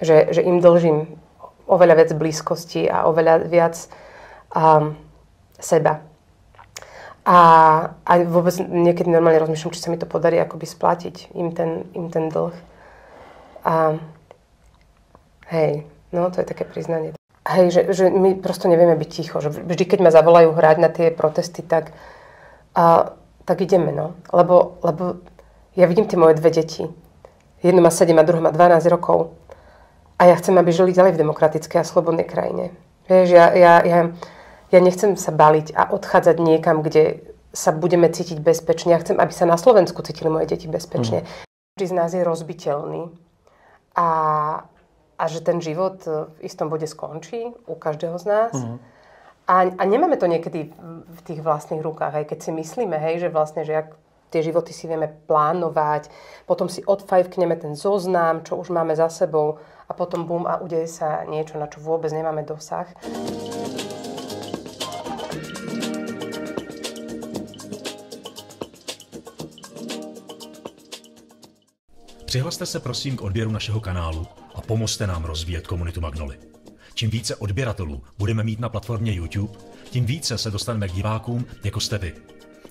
že im dlžím oveľa viac blízkosti a oveľa viac seba. A vôbec niekedy normálne rozmýšľam, či sa mi to podarí akoby splatiť im ten dlh. Hej, no to je také priznanie. Hej, že my prosto nevieme byť ticho. Že vždy, keď ma zavolajú hrať na tie protesty, tak ideme, no. Lebo ja vidím tie moje dve deti. Jedno má 7 a druhá má 12 rokov. A ja chcem, aby žili ďalej v demokratickej a slobodnej krajine. Vieš, ja nechcem sa baliť a odchádzať niekam, kde sa budeme cítiť bezpečne. Ja chcem, aby sa na Slovensku cítili moje deti bezpečne. Každý z nás je rozbiteľný. A že ten život v istom bode skončí u každého z nás. A nemáme to niekedy v tých vlastných rukách. Aj keď si myslíme, hej, že vlastne, že tie životy si vieme plánovať, potom si odfajfkneme ten zoznam, čo už máme za sebou a potom bum a udeje sa niečo, na čo vôbec nemáme dosah. Přihlaste se prosím k odběru našeho kanálu a pomozte nám rozvíjet komunitu Magnoly. Čím více odběratelů budeme mít na platformě YouTube, tím více se dostaneme k divákům, jako jste vy.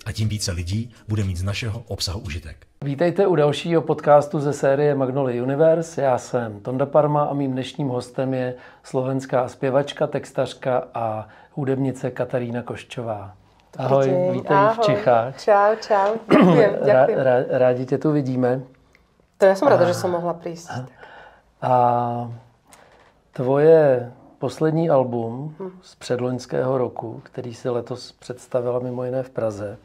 A tím více lidí bude mít z našeho obsahu užitek. Vítejte u dalšího podcastu ze série Magnoly Universe. Já jsem Tonda Parma a mým dnešním hostem je slovenská zpěvačka, textařka a hudebnice Katarína Koščová. Ahoj, vítej v Čechách. Čau. Ďakujem. Rádi tě tu vidíme. To ja som rada, že som mohla prísť. A tvoje poslední album z předloňského roku, který si letos představila mimo jiné v Praze,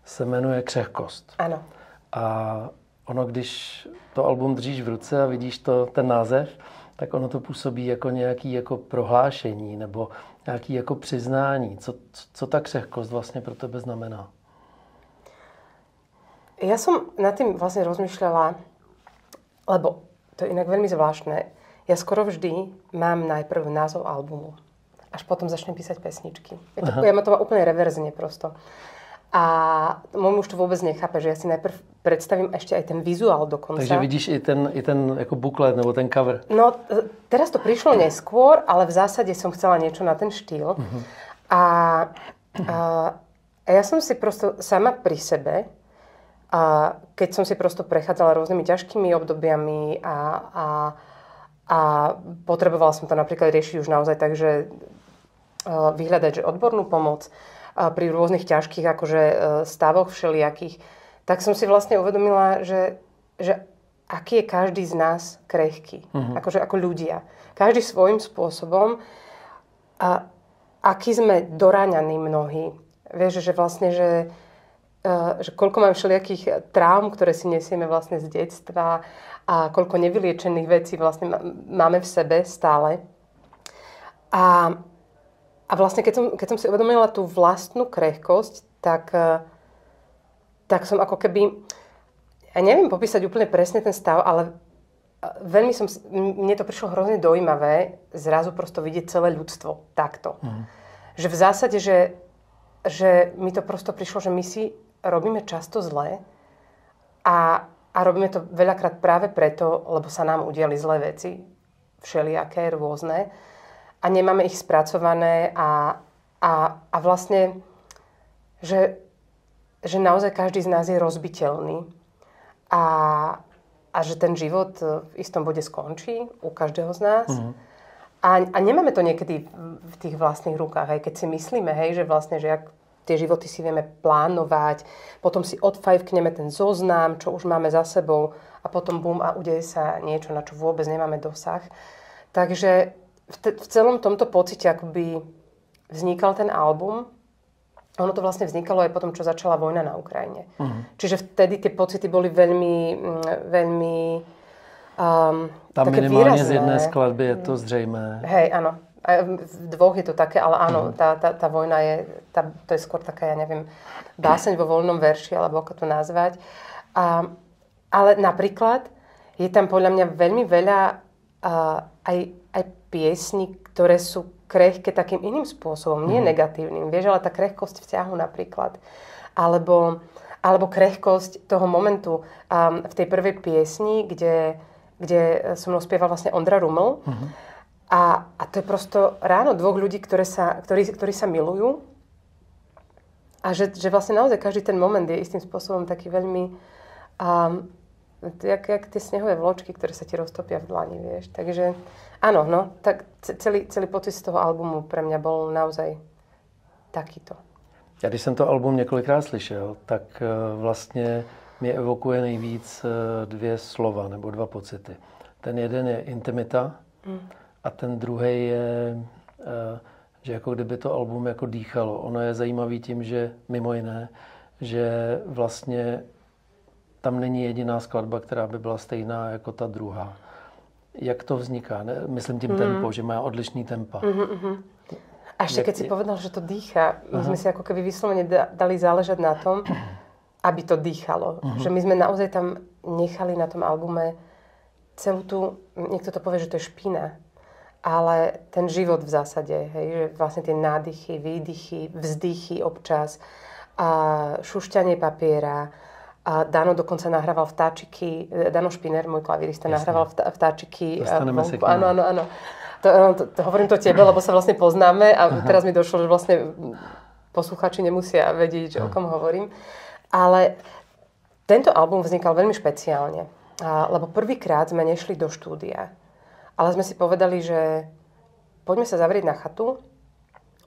se jmenuje Křehkost. Ano. A ono, když to album držíš v ruce a vidíš ten název, tak ono to působí jako nějaký jako prohlášení nebo nějaký jako přiznání. Co ta křehkost vlastně pro tebe znamená? Ja som nad tým vlastne rozmýšľala, lebo to je inak veľmi zvláštne. Ja skoro vždy mám najprv názov albumu. Až potom začnem písať pesničky. Ja ma to má úplne reverzne prosto. A môj muž to vôbec nechápe, že ja si najprv predstavím ešte aj ten vizuál dokonca. Takže vidíš i ten ako buklet, nebo ten cover. No, teraz to prišlo neskôr, ale v zásade som chcela niečo na ten štýl. A ja som si prosto sama pri sebe, a keď som si prosto prechádzala rôznymi ťažkými obdobiami a potrebovala som to napríklad riešiť už naozaj tak, že vyhľadať že odbornú pomoc pri rôznych ťažkých akože stavoch všelijakých, tak som si vlastne uvedomila, že aký je každý z nás krehký. Akože ako ľudia. Každý svojím spôsobom. A aký sme doráňaní mnohí. Vieš, že vlastne, že koľko mám všelijakých traum, ktoré si nesieme vlastne z detstva a koľko nevyliečených vecí vlastne máme v sebe stále. A vlastne, keď som si uvedomila tú vlastnú krehkosť, tak som ako keby, ja neviem popísať úplne presne ten stav, ale mne to prišlo hrozne dojímavé zrazu prosto vidieť celé ľudstvo takto. Že v zásade, že mi to prosto prišlo, že my si robíme často zlé a robíme to veľakrát práve preto, lebo sa nám udiali zlé veci, všelijaké, rôzne a nemáme ich spracované a vlastne, že naozaj každý z nás je rozbiteľný a že ten život v istom bode skončí u každého z nás. A nemáme to niekedy v tých vlastných rukách, aj keď si myslíme, hej, že vlastne, že tie životy si vieme plánovať, potom si odfajfkneme ten zoznam, čo už máme za sebou a potom bum a udeje sa niečo, na čo vôbec nemáme dosah. Takže v celom tomto pocite akoby vznikal ten album. Ono to vlastne vznikalo aj potom, čo začala vojna na Ukrajine. Čiže vtedy tie pocity boli veľmi tam také minimálne výrazné. Z jednej skladby je to zřejmé. Hej, áno. A v dvoch je to také, ale áno, tá vojna je, to je skôr taká, ja neviem, báseň vo voľnom verši, alebo ako to nazvať. Ale napríklad je tam podľa mňa veľmi veľa aj piesní, ktoré sú krehké takým iným spôsobom, nie negatívnym. Vieš, ale tá krehkosť vzťahu napríklad. Alebo krehkosť toho momentu v tej prvej piesni, kde kde so mnou spieval vlastne Ondra Ruml. A to je prosto ráno dvoch ľudí, ktorí sa milujú. A že vlastne naozaj každý ten moment je istým spôsobom taký veľmi... jak tie snehové vločky, ktoré sa ti roztopia v dlani, vieš. Takže áno, no, tak celý pocit z toho albumu pre mňa bol naozaj takýto. Já když jsem to album několikrát slyšel, tak vlastně mě evokuje nejvíc dvě slova nebo dva pocity. Ten jeden je intimita a ten druhý je, že jako kdyby to album jako dýchalo. Ono je zajímavý tím, že mimo jiné, že vlastně tam není jediná skladba, která by byla stejná jako ta druhá. Jak to vzniká? Ne? Myslím tím tempo, že má odlišný tempa. A ešte keď si povedal, že to dýcha, my sme si ako keby vyslovene dali záležať na tom, aby to dýchalo. Že my sme naozaj tam nechali na tom albume celú tú, niekto to povie, že to je špina, ale ten život v zásade, hej, že vlastne tie nádychy, výdychy, vzdychy občas, a šušťanie papiera, a Dano dokonca nahrával vtáčiky, Dano Špiner, môj klavírista, nahrával vtáčiky. Dostaneme sa k nemu. Áno. Hovorím to tebe, lebo sa vlastne poznáme a teraz mi došlo, že vlastne posluchači nemusia vedieť, o kom hovorím. Ale tento album vznikal veľmi špeciálne, lebo prvýkrát sme nešli do štúdia, ale sme si povedali, že poďme sa zavrieť na chatu,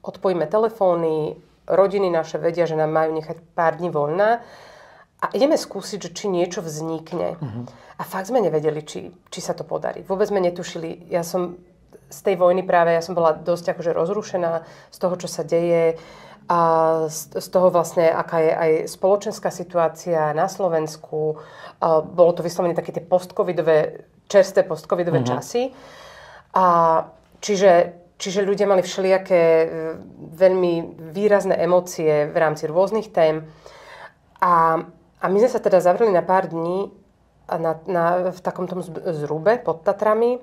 odpojíme telefóny, rodiny naše vedia, že nám majú nechať pár dní voľna a ideme skúsiť, že či niečo vznikne. A fakt sme nevedeli, či sa to podarí. Vôbec sme netušili. Ja som z tej vojny práve, ja som bola dosť akože rozrušená z toho, čo sa deje a z toho vlastne, aká je aj spoločenská situácia na Slovensku. Bolo to vyslovene také tie čerstvé postcovidové časy. A čiže ľudia mali všelijaké veľmi výrazné emócie v rámci rôznych tém. A my sme sa teda zavreli na pár dní v takom tom zrube pod Tatrami.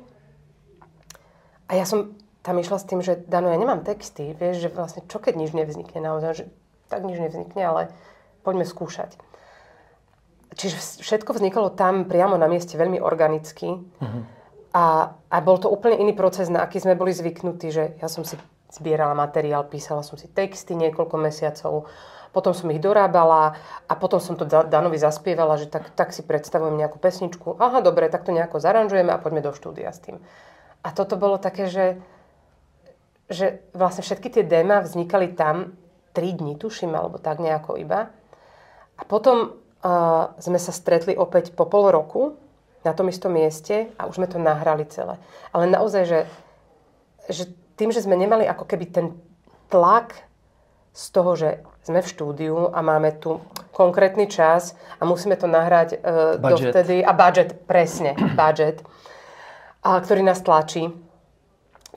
A ja som tam išla s tým, že Dano, ja nemám texty, vieš, že vlastne čo keď nič nevznikne naozaj, že tak nič nevznikne, ale poďme skúšať. Čiže všetko vznikalo tam priamo na mieste veľmi organicky. A bol to úplne iný proces, na aký sme boli zvyknutí, že ja som si zbierala materiál, písala som si texty niekoľko mesiacov, potom som ich dorábala a potom som to Danovi zaspievala, že tak si predstavujem nejakú pesničku. Aha, dobre, tak to nejako zaranžujeme a poďme do štúdia s tým. A toto bolo také, že vlastne všetky tie déma vznikali tam 3 dni, tuším, alebo tak nejako iba. A potom sme sa stretli opäť po pol roku na tom istom mieste a už sme to nahrali celé. Ale naozaj, že tým, že sme nemali ako keby ten tlak z toho, že sme v štúdiu a máme tu konkrétny čas a musíme to nahrať dovtedy. A budget, presne, budget. Ktorý nás tlačí,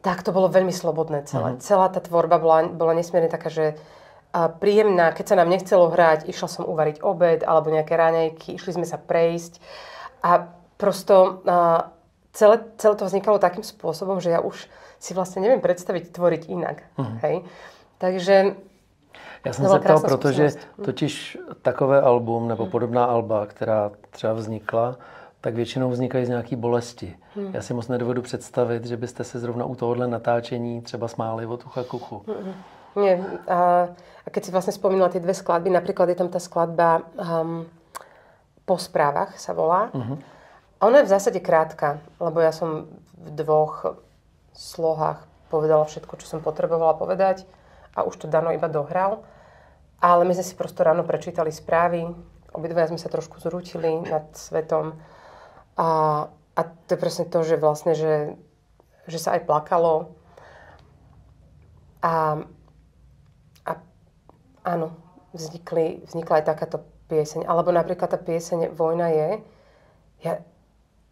tak to bolo veľmi slobodné celé. Celá tá tvorba bola nesmierne taká, že príjemná. Keď sa nám nechcelo hrať, išla som uvariť obed alebo nejaké raňajky, išli sme sa prejsť a prosto celé to vznikalo takým spôsobom, že ja už si vlastne neviem predstaviť tvoriť inak. Hej? Takže já jsem se ptal, protože totiž takové album nebo podobná alba, která třeba vznikla, tak většinou vznikají z nějaký bolesti. Já si moc nedovedu představit, že byste se zrovna u tohohle natáčení třeba smáli od ucha k uchu. Nie. A keď si vlastne spomínala tie dve skladby, napríklad je tam tá skladba Po správach sa volá. A ona je v zásade krátka, lebo ja som v 2 slohách povedala všetko, čo som potrebovala povedať a už to Dano iba dohral. Ale my sme si prosto ráno prečítali správy, obidvaja sme sa trošku zrútili nad svetom. A to je presne to, že vlastne, že sa aj plakalo. A áno, vznikla aj takáto pieseň. Alebo napríklad tá pieseň Vojna je.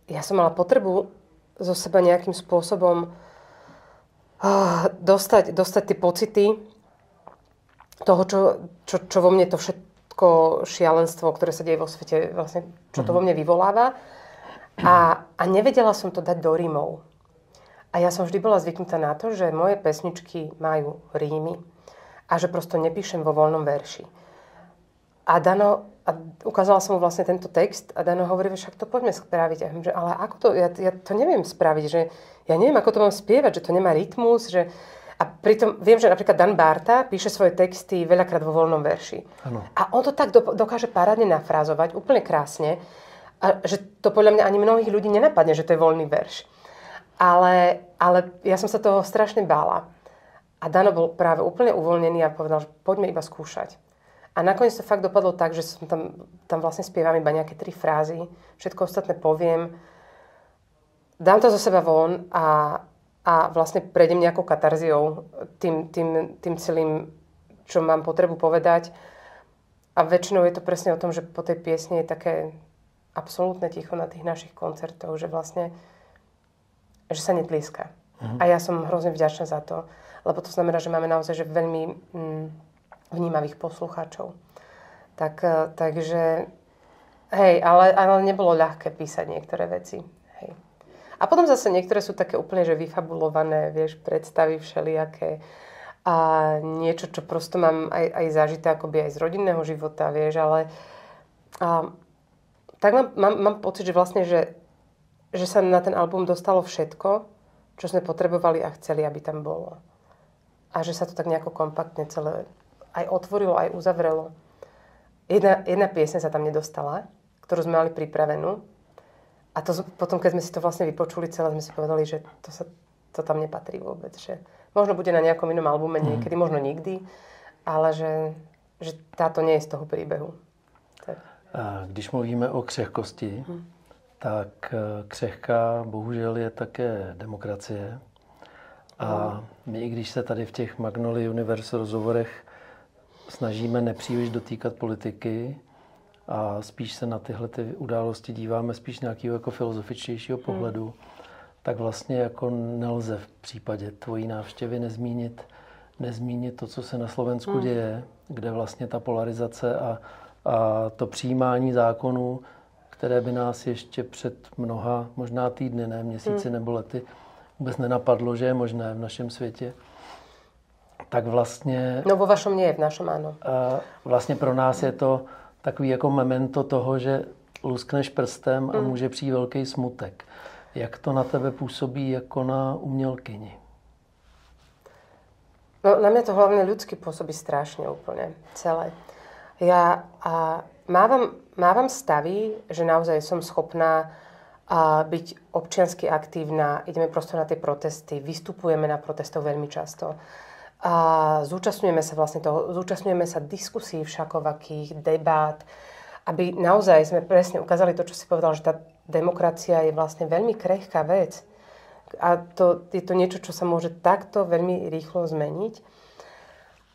Ja som mala potrebu zo seba nejakým spôsobom dostať tie pocity toho, čo vo mne to všetko šialenstvo, ktoré sa deje vo svete, vlastne, čo to vo mne vyvoláva. A nevedela som to dať do rímov. A ja som vždy bola zvyknutá na to, že moje pesničky majú rímy a že prosto nepíšem vo voľnom verši. A Dano a ukázala som mu vlastne tento text a Dano hovorí, však to poďme spraviť. A že, ale ako to, ja to neviem spraviť, že ja neviem, ako to mám spievať, že to nemá rytmus, že... A pritom viem, že napríklad Dan Barta píše svoje texty veľakrát vo voľnom verši. Ano. A on to tak dokáže parádne nafrázovať, úplne krásne, a že to podľa mňa ani mnohých ľudí nenapadne, že to je voľný verš. Ale ja som sa toho strašne bála. A Dano bol práve úplne uvoľnený a povedal, že poďme iba skúšať. A nakoniec to fakt dopadlo tak, že som tam vlastne spievam iba nejaké 3 frázy, všetko ostatné poviem, dám to zo seba von a vlastne prejdem nejakou katarziou tým celým, čo mám potrebu povedať. A väčšinou je to presne o tom, že po tej piesni je také absolútne ticho na tých našich koncertoch, že vlastne, že sa netlieska. A ja som hrozne vďačná za to, lebo to znamená, že máme naozaj že veľmi vnímavých poslucháčov. Takže, hej, ale nebolo ľahké písať niektoré veci. Hej. A potom zase niektoré sú také úplne, že vyfabulované, vieš, predstavy všelijaké. A niečo, čo prosto mám aj zažité, akoby aj z rodinného života, vieš, ale tak mám pocit, že vlastne, že sa na ten album dostalo všetko, čo sme potrebovali a chceli, aby tam bolo. A že sa to tak nejako kompaktne celé aj otvorilo, aj uzavrelo. Jedna pieseň sa tam nedostala, ktorú sme mali pripravenú. A to potom, keď sme si to vlastne vypočuli celé, sme si povedali, že to tam nepatrí vôbec. Že možno bude na nejakom inom albume niekedy, možno nikdy, ale že táto nie je z toho príbehu. Tak. A když mluvíme o křehkosti, tak křehká bohužel je také demokracie. A my, i když se tady v těch Magnolia Universe rozhovorech snažíme nepříliš dotýkat politiky a spíš se na tyhle ty události díváme spíš nějakého jako filozofičtějšího pohledu, tak vlastně jako nelze v případě tvojí návštěvy nezmínit to, co se na Slovensku děje, kde vlastně ta polarizace a to přijímání zákonů, které by nás ještě před mnoha, možná týdny, ne měsíci nebo lety, vůbec nenapadlo, že je možné v našem světě, tak vlastně... No vo vašom nie, v našom áno. Vlastně pro nás je to takový jako memento toho, že luskneš prstem a může přijít velký smutek. Jak to na tebe působí jako na umělkyni? No, na mňa to hlavne ľudsky pôsobí strašne úplne, celé. Ja mávam stavy, že naozaj som schopná byť občiansky aktívna, ideme prosto na tie protesty, vystupujeme na protestoch veľmi často. A zúčastňujeme sa diskusí všakovakých, debát, aby naozaj sme presne ukázali to, čo si povedal, že tá demokracia je vlastne veľmi krehká vec. A to je to niečo, čo sa môže takto veľmi rýchlo zmeniť.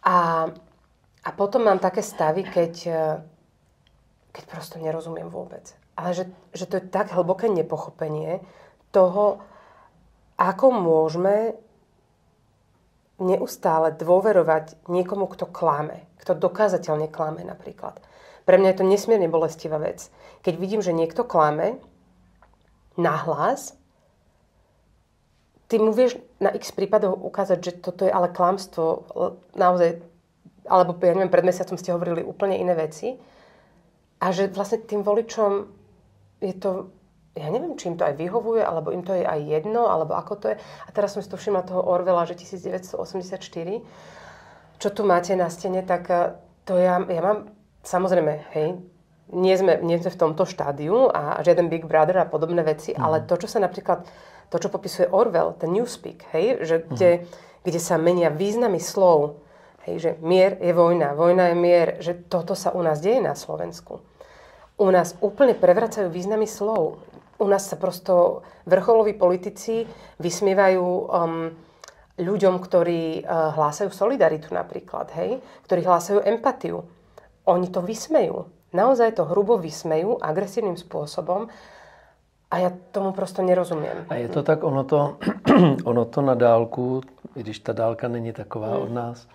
A potom mám také stavy, keď prosto nerozumiem vôbec. Ale že to je tak hlboké nepochopenie toho, ako môžeme neustále dôverovať niekomu, kto klame. Kto dokázateľne klame napríklad. Pre mňa je to nesmierne bolestivá vec. Keď vidím, že niekto klame nahlas, ty mu vieš na x prípadoch ukázať, že toto je ale klamstvo, naozaj, alebo ja neviem, pred mesiacom ste hovorili úplne iné veci. A že vlastne tým voličom je to, ja neviem, či im to aj vyhovuje, alebo im to je aj jedno, alebo ako to je. A teraz som si to všimla toho Orwella, že 1984, čo tu máte na stene, tak to ja mám, samozrejme, hej, nie sme v tomto štádiu a žiaden Big Brother a podobné veci, ale to, čo sa napríklad, to, čo popisuje Orwell, ten Newspeak, hej, že kde sa menia významy slov, hej, že mier je vojna, vojna je mier, že toto sa u nás deje na Slovensku. U nás úplne prevracajú významy slov. U nás sa prosto vrcholoví politici vysmievajú ľuďom, ktorí hlásajú solidaritu napríklad, hej, ktorí hlásajú empatiu. Oni to vysmejú. Naozaj to hrubo vysmejú agresívnym spôsobom a ja tomu prosto nerozumiem. A je to tak, ono to na dálku, i když ta dálka není taková od nás,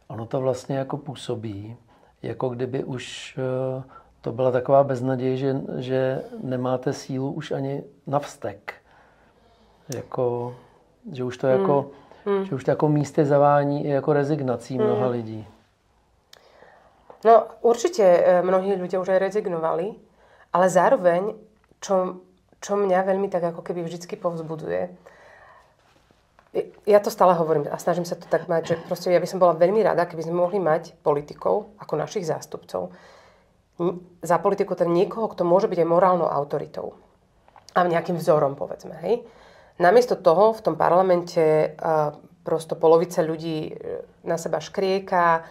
ono to vlastně jako působí, jako kdyby už to byla taková beznaděj, že nemáte sílu už ani na vztek. Jako, že už to jako místy zavání i jako rezignací mnoha lidí. No určite mnohí ľudia už aj rezignovali, ale zároveň, čo mňa veľmi tak ako keby vždycky povzbuduje, ja to stále hovorím a snažím sa to tak mať, že proste ja by som bola veľmi rada, keby sme mohli mať politikov ako našich zástupcov. Za politiku teda niekoho, kto môže byť aj morálnou autoritou a nejakým vzorom, povedzme, hej. Namiesto toho v tom parlamente prosto polovica ľudí na seba škrieka,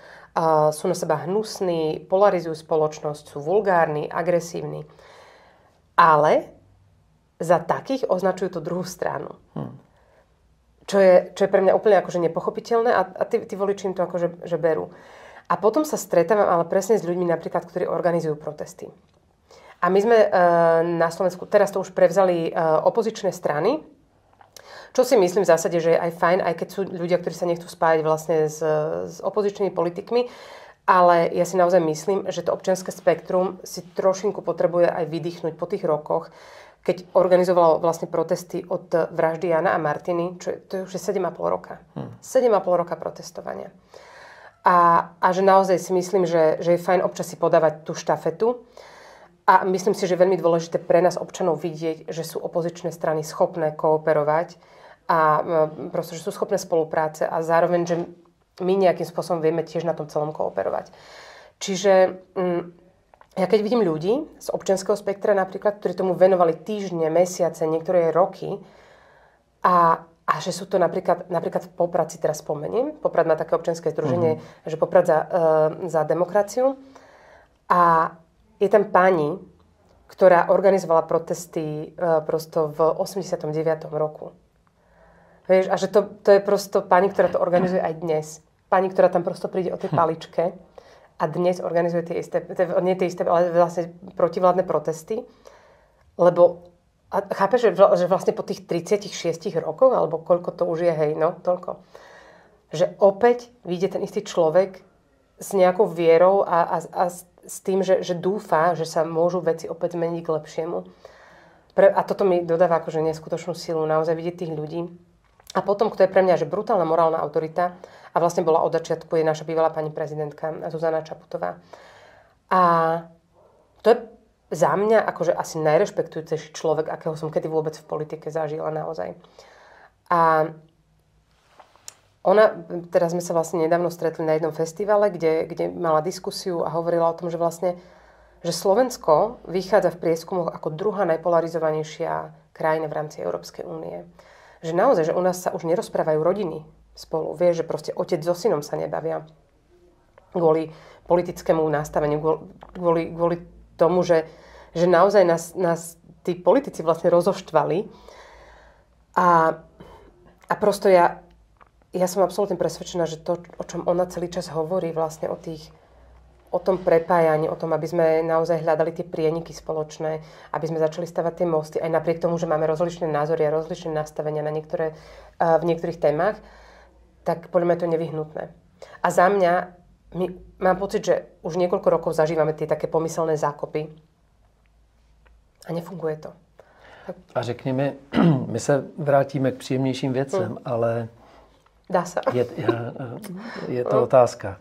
sú na seba hnusní, polarizujú spoločnosť, sú vulgárni, agresívni. Ale za takých označujú tú druhú stranu. Čo je pre mňa úplne akože nepochopiteľné a tí voliči im to akože že berú. A potom sa stretávam ale presne s ľuďmi napríklad, ktorí organizujú protesty. A my sme na Slovensku, teraz to už prevzali opozičné strany, čo si myslím v zásade, že je aj fajn, aj keď sú ľudia, ktorí sa nechcú spájať vlastne s opozičnými politikmi, ale ja si naozaj myslím, že to občianske spektrum si trošinku potrebuje aj vydýchnuť po tých rokoch, keď organizovalo vlastne protesty od vraždy Jana a Martiny, to je už 7,5 roka. 7,5 roka protestovania. A že naozaj si myslím, že je fajn občas si podávať tú štafetu. A myslím si, že je veľmi dôležité pre nás občanov vidieť, že sú opozičné strany schopné kooperovať a proste, že sú schopné spolupráce a zároveň, že my nejakým spôsobom vieme tiež na tom celom kooperovať. Čiže ja keď vidím ľudí z občianskeho spektra napríklad, ktorí tomu venovali týždne, mesiace, niektoré roky a že sú to napríklad v Poprad si teraz spomeniem. Poprad má také občianske združenie, že Poprad za demokraciu. A je tam pani, ktorá organizovala protesty prosto v 89. roku. Vieš, a že to je prosto pani, ktorá to organizuje aj dnes. Pani, ktorá tam prosto príde o tej paličke a dnes organizuje nie tie isté, ale vlastne protivládne protesty. Lebo a chápeš, že vlastne po tých 36 rokoch, alebo koľko to už je, hej, no, toľko, že opäť vyjde ten istý človek s nejakou vierou a s tým, že dúfa, že sa môžu veci opäť zmeniť k lepšiemu. A toto mi dodáva akože neskutočnú silu, naozaj vidieť tých ľudí. A potom, kto je pre mňa, že brutálna morálna autorita, a vlastne bola od začiatku, je naša bývalá pani prezidentka Zuzana Čaputová. A to je za mňa akože asi najrešpektujúcejší človek, akého som kedy vôbec v politike zažila naozaj. A ona, teraz sme sa vlastne nedávno stretli na jednom festivale, kde mala diskusiu a hovorila o tom, že vlastne, že Slovensko vychádza v prieskumoch ako druhá najpolarizovanejšia krajina v rámci Európskej únie. Že naozaj, že u nás sa už nerozprávajú rodiny spolu. Vieš, že proste otec so synom sa nebavia kvôli politickému nastaveniu, kvôli tomu, že naozaj nás tí politici vlastne rozoštvali. A prosto ja som absolútne presvedčená, že to, o čom ona celý čas hovorí vlastne o tom prepájaní, o tom, aby sme naozaj hľadali tie prieniky spoločné, aby sme začali stavať tie mosty, aj napriek tomu, že máme rozličné názory a rozličné nastavenia na v niektorých témach, tak podľa mňa je to nevyhnutné. A za mňa, mám pocit, že už niekoľko rokov zažívame tie také pomyselné zákopy a nefunguje to. A řekni mi, my se vrátíme k příjemnějším věcem, ale dá se. Je to otázka.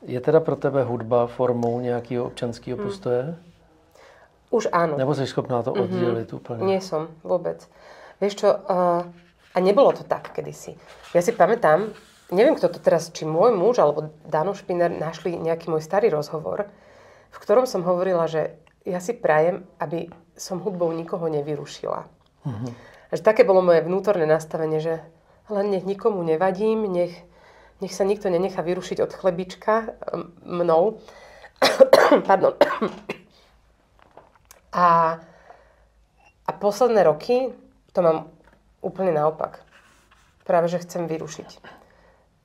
Je teda pro tebe hudba formou nějakého občanského postoje? Už áno. Nebo jsi schopná to oddělit úplně? Nie som, vôbec. Vieš čo, a nebolo to tak kedysi. Ja si pamätám, neviem, kto to teraz, či môj muž alebo Dano Špiner našli nejaký môj starý rozhovor, v ktorom som hovorila, že ja si prajem, aby som hudbou nikoho nevyrušila. Že také bolo moje vnútorné nastavenie, že ale nech nikomu nevadím, nech sa nikto nenechá vyrušiť od chlebička mnou. Pardon. A posledné roky to mám úplne naopak. Práve, že chcem vyrušiť.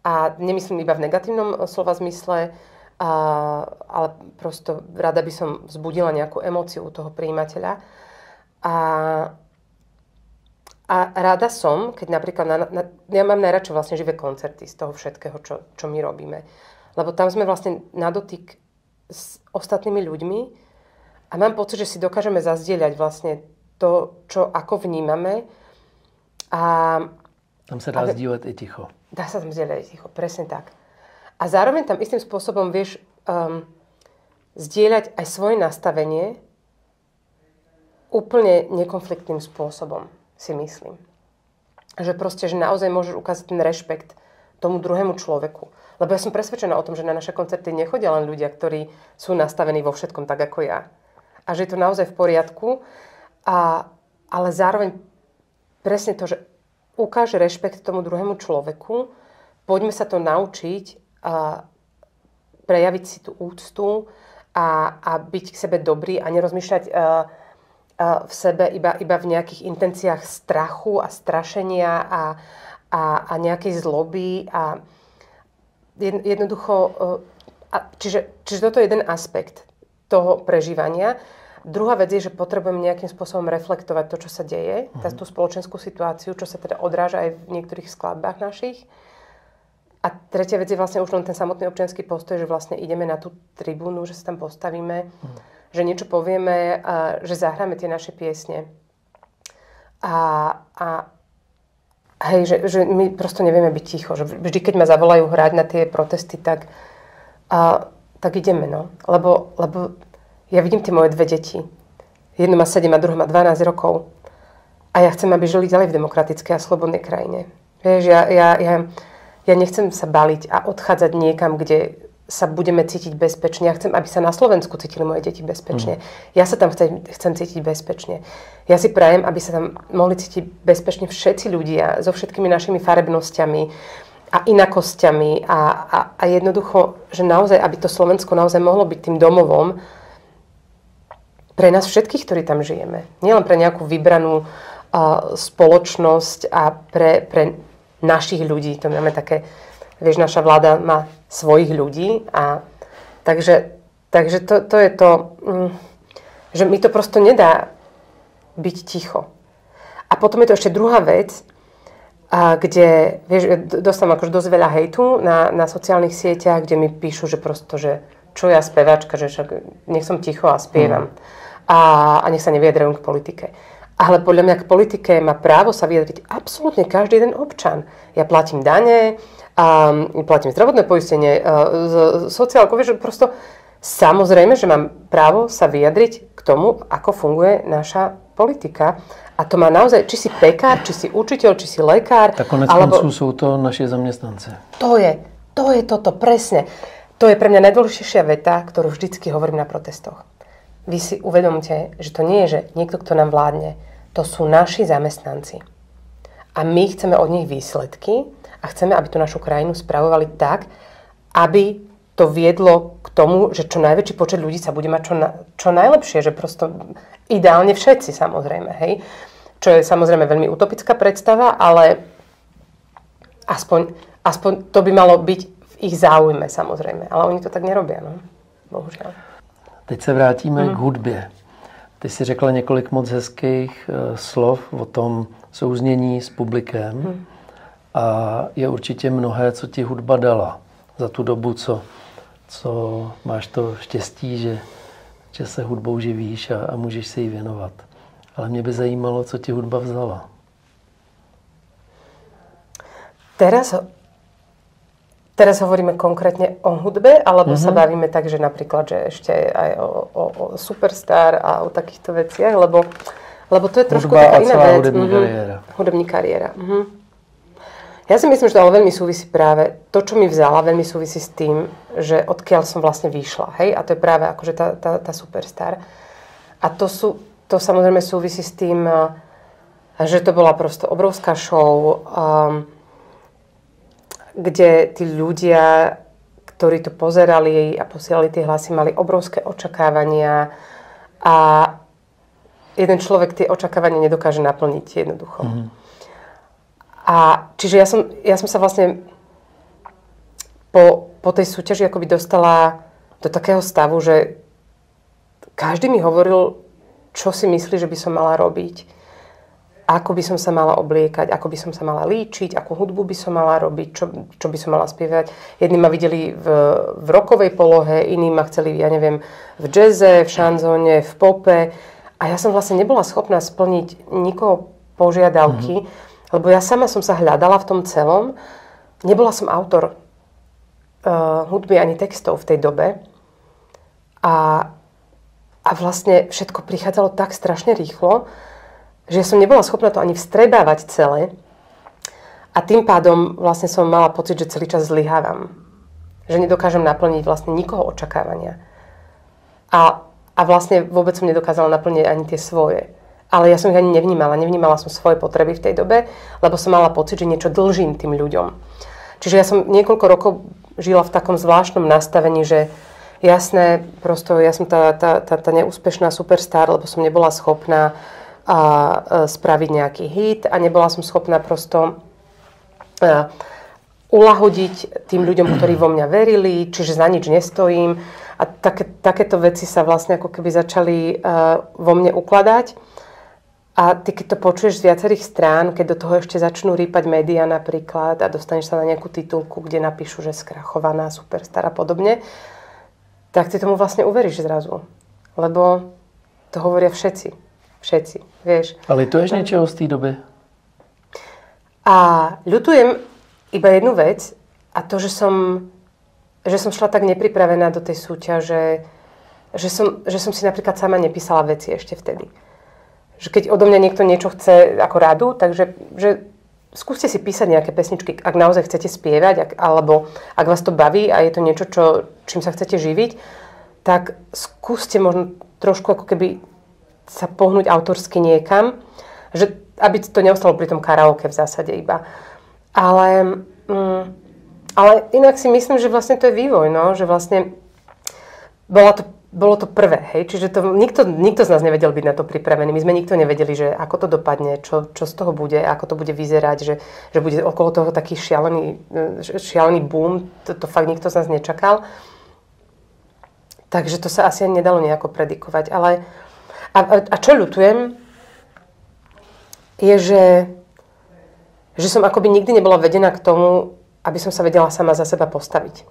A nemyslím iba v negatívnom slova zmysle, ale prosto rada by som vzbudila nejakú emóciu u toho prijímateľa. A rada som, keď napríklad ja mám najradšej vlastne živé koncerty z toho všetkého, čo my robíme. Lebo tam sme vlastne na dotyk s ostatnými ľuďmi a mám pocit, že si dokážeme zazdieľať vlastne to, čo ako vnímame. A tam sa dá zdieľať i ticho. Dá sa tam zdieľať i ticho, presne tak. A zároveň tam istým spôsobom vieš zdieľať aj svoje nastavenie úplne nekonfliktným spôsobom, si myslím. Že proste, že naozaj môžeš ukázať ten rešpekt tomu druhému človeku. Lebo ja som presvedčená o tom, že na naše koncerty nechodia len ľudia, ktorí sú nastavení vo všetkom tak, ako ja. A že je to naozaj v poriadku. Ale zároveň presne to, že ukáže rešpekt tomu druhému človeku, poďme sa to naučiť a prejaviť si tú úctu a byť k sebe dobrý a nerozmýšľať v sebe iba v nejakých intenciách strachu a strašenia a nejakej zloby. A jednoducho, čiže toto je jeden aspekt toho prežívania. Druhá vec je, že potrebujem nejakým spôsobom reflektovať to, čo sa deje, tú spoločenskú situáciu, čo sa teda odráža aj v niektorých skladbách našich. A tretia vec je vlastne už len ten samotný občiansky postoj, že vlastne ideme na tú tribúnu, že sa tam postavíme, že niečo povieme, že zahráme tie naše piesne. Hej, že my prosto nevieme byť ticho. Že vždy, keď ma zavolajú hrať na tie protesty, tak ideme, no. Lebo ja vidím tie moje dve deti. Jedno má 7 a druhá má 12 rokov. A ja chcem, aby žili ďalej v demokratickej a slobodnej krajine. Vieš, ja nechcem sa baliť a odchádzať niekam, kde sa budeme cítiť bezpečne. Ja chcem, aby sa na Slovensku cítili moje deti bezpečne. Ja sa tam chcem cítiť bezpečne. Ja si prajem, aby sa tam mohli cítiť bezpečne všetci ľudia so všetkými našimi farebnosťami a inakosťami a jednoducho, že naozaj, aby to Slovensko naozaj mohlo byť tým domovom pre nás všetkých, ktorí tam žijeme. Nielen pre nejakú vybranú spoločnosť a pre našich ľudí. To máme také, vieš, naša vláda má svojich ľudí a takže to je to, že mi to prosto nedá byť ticho. A potom je to ešte druhá vec, kde, vieš, dostávam akože dosť veľa hejtu na sociálnych sieťach, kde mi píšu, že prosto, že čo ja speváčka, že však nech som ticho a spievam. A nech sa nevyjadrujem k politike. Ale podľa mňa k politike má právo sa vyjadriť absolútne každý jeden občan. Ja platím dane, platím zdravotné poistenie, sociálku, vieš, prosto samozrejme, že mám právo sa vyjadriť k tomu, ako funguje naša politika. A to má naozaj, či si pekár, či si učiteľ, či si lekár. Tak konec konců sú to naši zamestnanci. To je toto, presne. To je pre mňa najdôležitejšia veta, ktorú vždycky hovorím na protestoch. Vy si uvedomte, že to nie je, že niekto, kto nám vládne, to sú naši zamestnanci. A my chceme od nich výsledky a chceme, aby tú našu krajinu spravovali tak, aby to viedlo k tomu, že čo najväčší počet ľudí sa bude mať čo najlepšie, že prosto ideálne všetci, samozrejme, hej. Čo je samozrejme veľmi utopická predstava, ale aspoň to by malo byť v ich záujme, samozrejme. Ale oni to tak nerobia, no. Bohužiaľ. Teď se vrátíme k hudbě. Ty jsi řekla několik moc hezkých slov o tom souznění s publikem. A je určitě mnohé, co ti hudba dala za tu dobu, co máš to štěstí, že se hudbou živíš a můžeš se jí věnovat. Ale mě by zajímalo, co ti hudba vzala. Teraz hovoríme konkrétne o hudbe, alebo sa bavíme tak, že napríklad, že ešte aj o Superstar a o takýchto veciach, lebo to je trošku taká iná vec. Hudební kariéra. Hudební kariéra. Ja si myslím, že to ale veľmi súvisí práve, to, čo mi vzala, veľmi súvisí s tým, že odkiaľ som vlastne vyšla, hej? A to je práve akože tá Superstar. A to samozrejme súvisí s tým, že to bola prosto obrovská show, kde tí ľudia, ktorí to pozerali a posielali tie hlasy, mali obrovské očakávania a jeden človek tie očakávania nedokáže naplniť jednoducho. A čiže ja som sa vlastne po tej súťaži akoby dostala do takého stavu, že každý mi hovoril, čo si myslí, že by som mala robiť. Ako by som sa mala obliekať, ako by som sa mala líčiť, akú hudbu by som mala robiť, čo by som mala spievať. Jedni ma videli v rockovej polohe, iní ma chceli, ja neviem, v jazze, v šanzóne, v pope. A ja som vlastne nebola schopná splniť nikoho požiadavky, lebo ja sama som sa hľadala v tom celom. Nebola som autor hudby, ani textov v tej dobe. A vlastne všetko prichádzalo tak strašne rýchlo, že som nebola schopná to ani vstrebávať celé. A tým pádom vlastne som mala pocit, že celý čas zlyhávam. Že nedokážem naplniť vlastne nikoho očakávania. A vlastne vôbec som nedokázala naplniť ani tie svoje. Ale ja som ich ani nevnímala. Nevnímala som svoje potreby v tej dobe, lebo som mala pocit, že niečo dlžím tým ľuďom. Čiže ja som niekoľko rokov žila v takom zvláštnom nastavení, že jasné, prosto ja som tá neúspešná superstar, lebo som nebola schopná spraviť nejaký hit a nebola som schopná prosto ulahodiť tým ľuďom, ktorí vo mňa verili, čiže za nič nestojím. A takéto veci sa vlastne ako keby začali vo mne ukladať. A ty, keď to počuješ z viacerých strán, keď do toho ešte začnú rýpať médiá napríklad a dostaneš sa na nejakú titulku, kde napíšu, že skrachovaná superstar a podobne, tak ty tomu vlastne uveríš zrazu. Lebo to hovoria všetci. Všetci, vieš. Ale lituješ niečoho z té doby? A ľutujem iba jednu vec a to, že som šla tak nepripravená do tej súťaže, že som si napríklad sama nepísala veci ešte vtedy. Že keď odo mňa niekto niečo chce ako radu, takže že skúste si písať nejaké pesničky, ak naozaj chcete spievať, alebo ak vás to baví a je to niečo, čím sa chcete živiť, tak skúste možno trošku ako keby sa pohnúť autorsky niekam, že aby to neostalo pri tom karaoke v zásade iba. Ale inak si myslím, že vlastne to je vývoj, no? Že vlastne bolo to prvé, hej? Čiže to, nikto z nás nevedel byť na to pripravený. My sme nikto nevedeli, že ako to dopadne, čo z toho bude, ako to bude vyzerať, že bude okolo toho taký šialený boom. To fakt nikto z nás nečakal. Takže to sa asi ani nedalo nejako predikovať. Ale a čo ľutujem, je, že som akoby nikdy nebola vedená k tomu, aby som sa vedela sama za seba postaviť.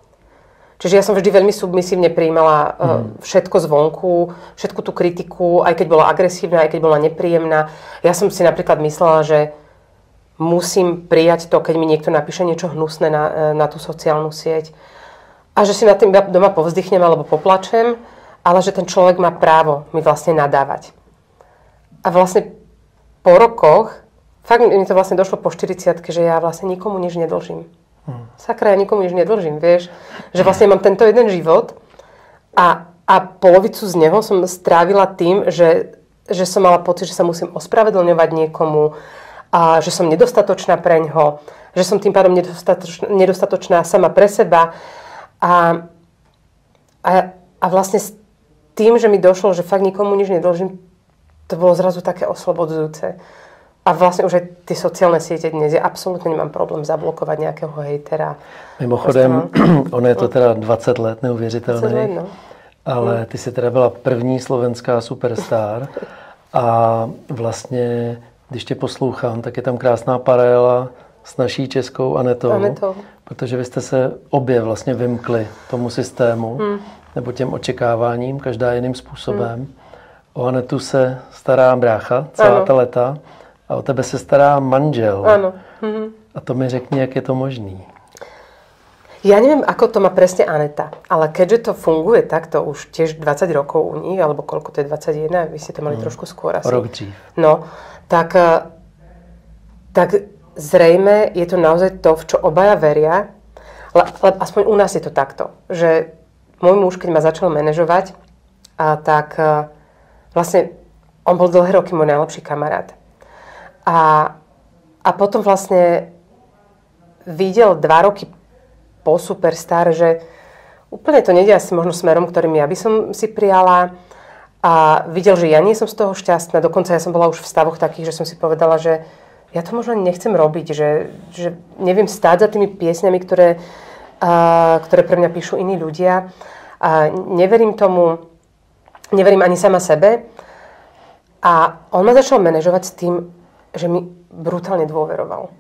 Čiže ja som vždy veľmi submisívne prijímala všetko zvonku, všetku tú kritiku, aj keď bola agresívna, aj keď bola nepríjemná. Ja som si napríklad myslela, že musím prijať to, keď mi niekto napíše niečo hnusné na tú sociálnu sieť. A že si nad tým doma povzdychnem alebo poplačem, ale že ten človek má právo mi vlastne nadávať. A vlastne po rokoch, fakt mi to vlastne došlo po 40-ke, že ja vlastne nikomu nič nedlžím. Sakra, ja nikomu nič nedlžím, vieš. Že vlastne mám tento jeden život a polovicu z neho som strávila tým, že som mala pocit, že sa musím ospravedlňovať niekomu a že som nedostatočná preňho, že som tým pádom nedostatočná sama pre seba a vlastne s tým, že mi došlo, že fakt nikomu nič nedlžím, to bolo zrazu také oslobodzujúce. A vlastne už aj tie sociálne siete dnes, ja absolútne nemám problém zablokovať nejakého hejtera. Mimochodem, ono je to teda 20 let neuvěřitelný, 20 let, no. Ale ty si teda byla první slovenská superstar a vlastně, když tě poslouchám, tak je tam krásná paralela s naší českou Anetou. Protože vy jste se obě vlastně vymkli tomu systému nebo těm očekáváním, každá jiným způsobem. O Anetu se stará brácha celá ta leta a o tebe se stará manžel. Áno. A to mi řekni, jak je to možný. Ja neviem, ako to má presne Aneta, ale keďže to funguje takto už tiež 20 rokov u nich, alebo koľko to je, 21, vy ste to mali trošku skôr asi. Rok dřív. No, tak zrejme je to naozaj to, v čo obaja veria, ale aspoň u nás je to takto, že môj muž, keď ma začal manažovať, tak vlastne on bol dlhé roky môj najlepší kamarát. A potom vlastne videl 2 roky po Superstar, že úplne to nejde asi možno smerom, ktorým ja by som si prijala. A videl, že ja nie som z toho šťastná. Dokonca ja som bola už v stavoch takých, že som si povedala, že ja to možno nechcem robiť, že neviem stáť za tými piesňami, ktoré pre mňa píšu iní ľudia. A neverím tomu, neverím ani sama sebe. A on ma začal manažovať s tým, že mi brutálne dôveroval.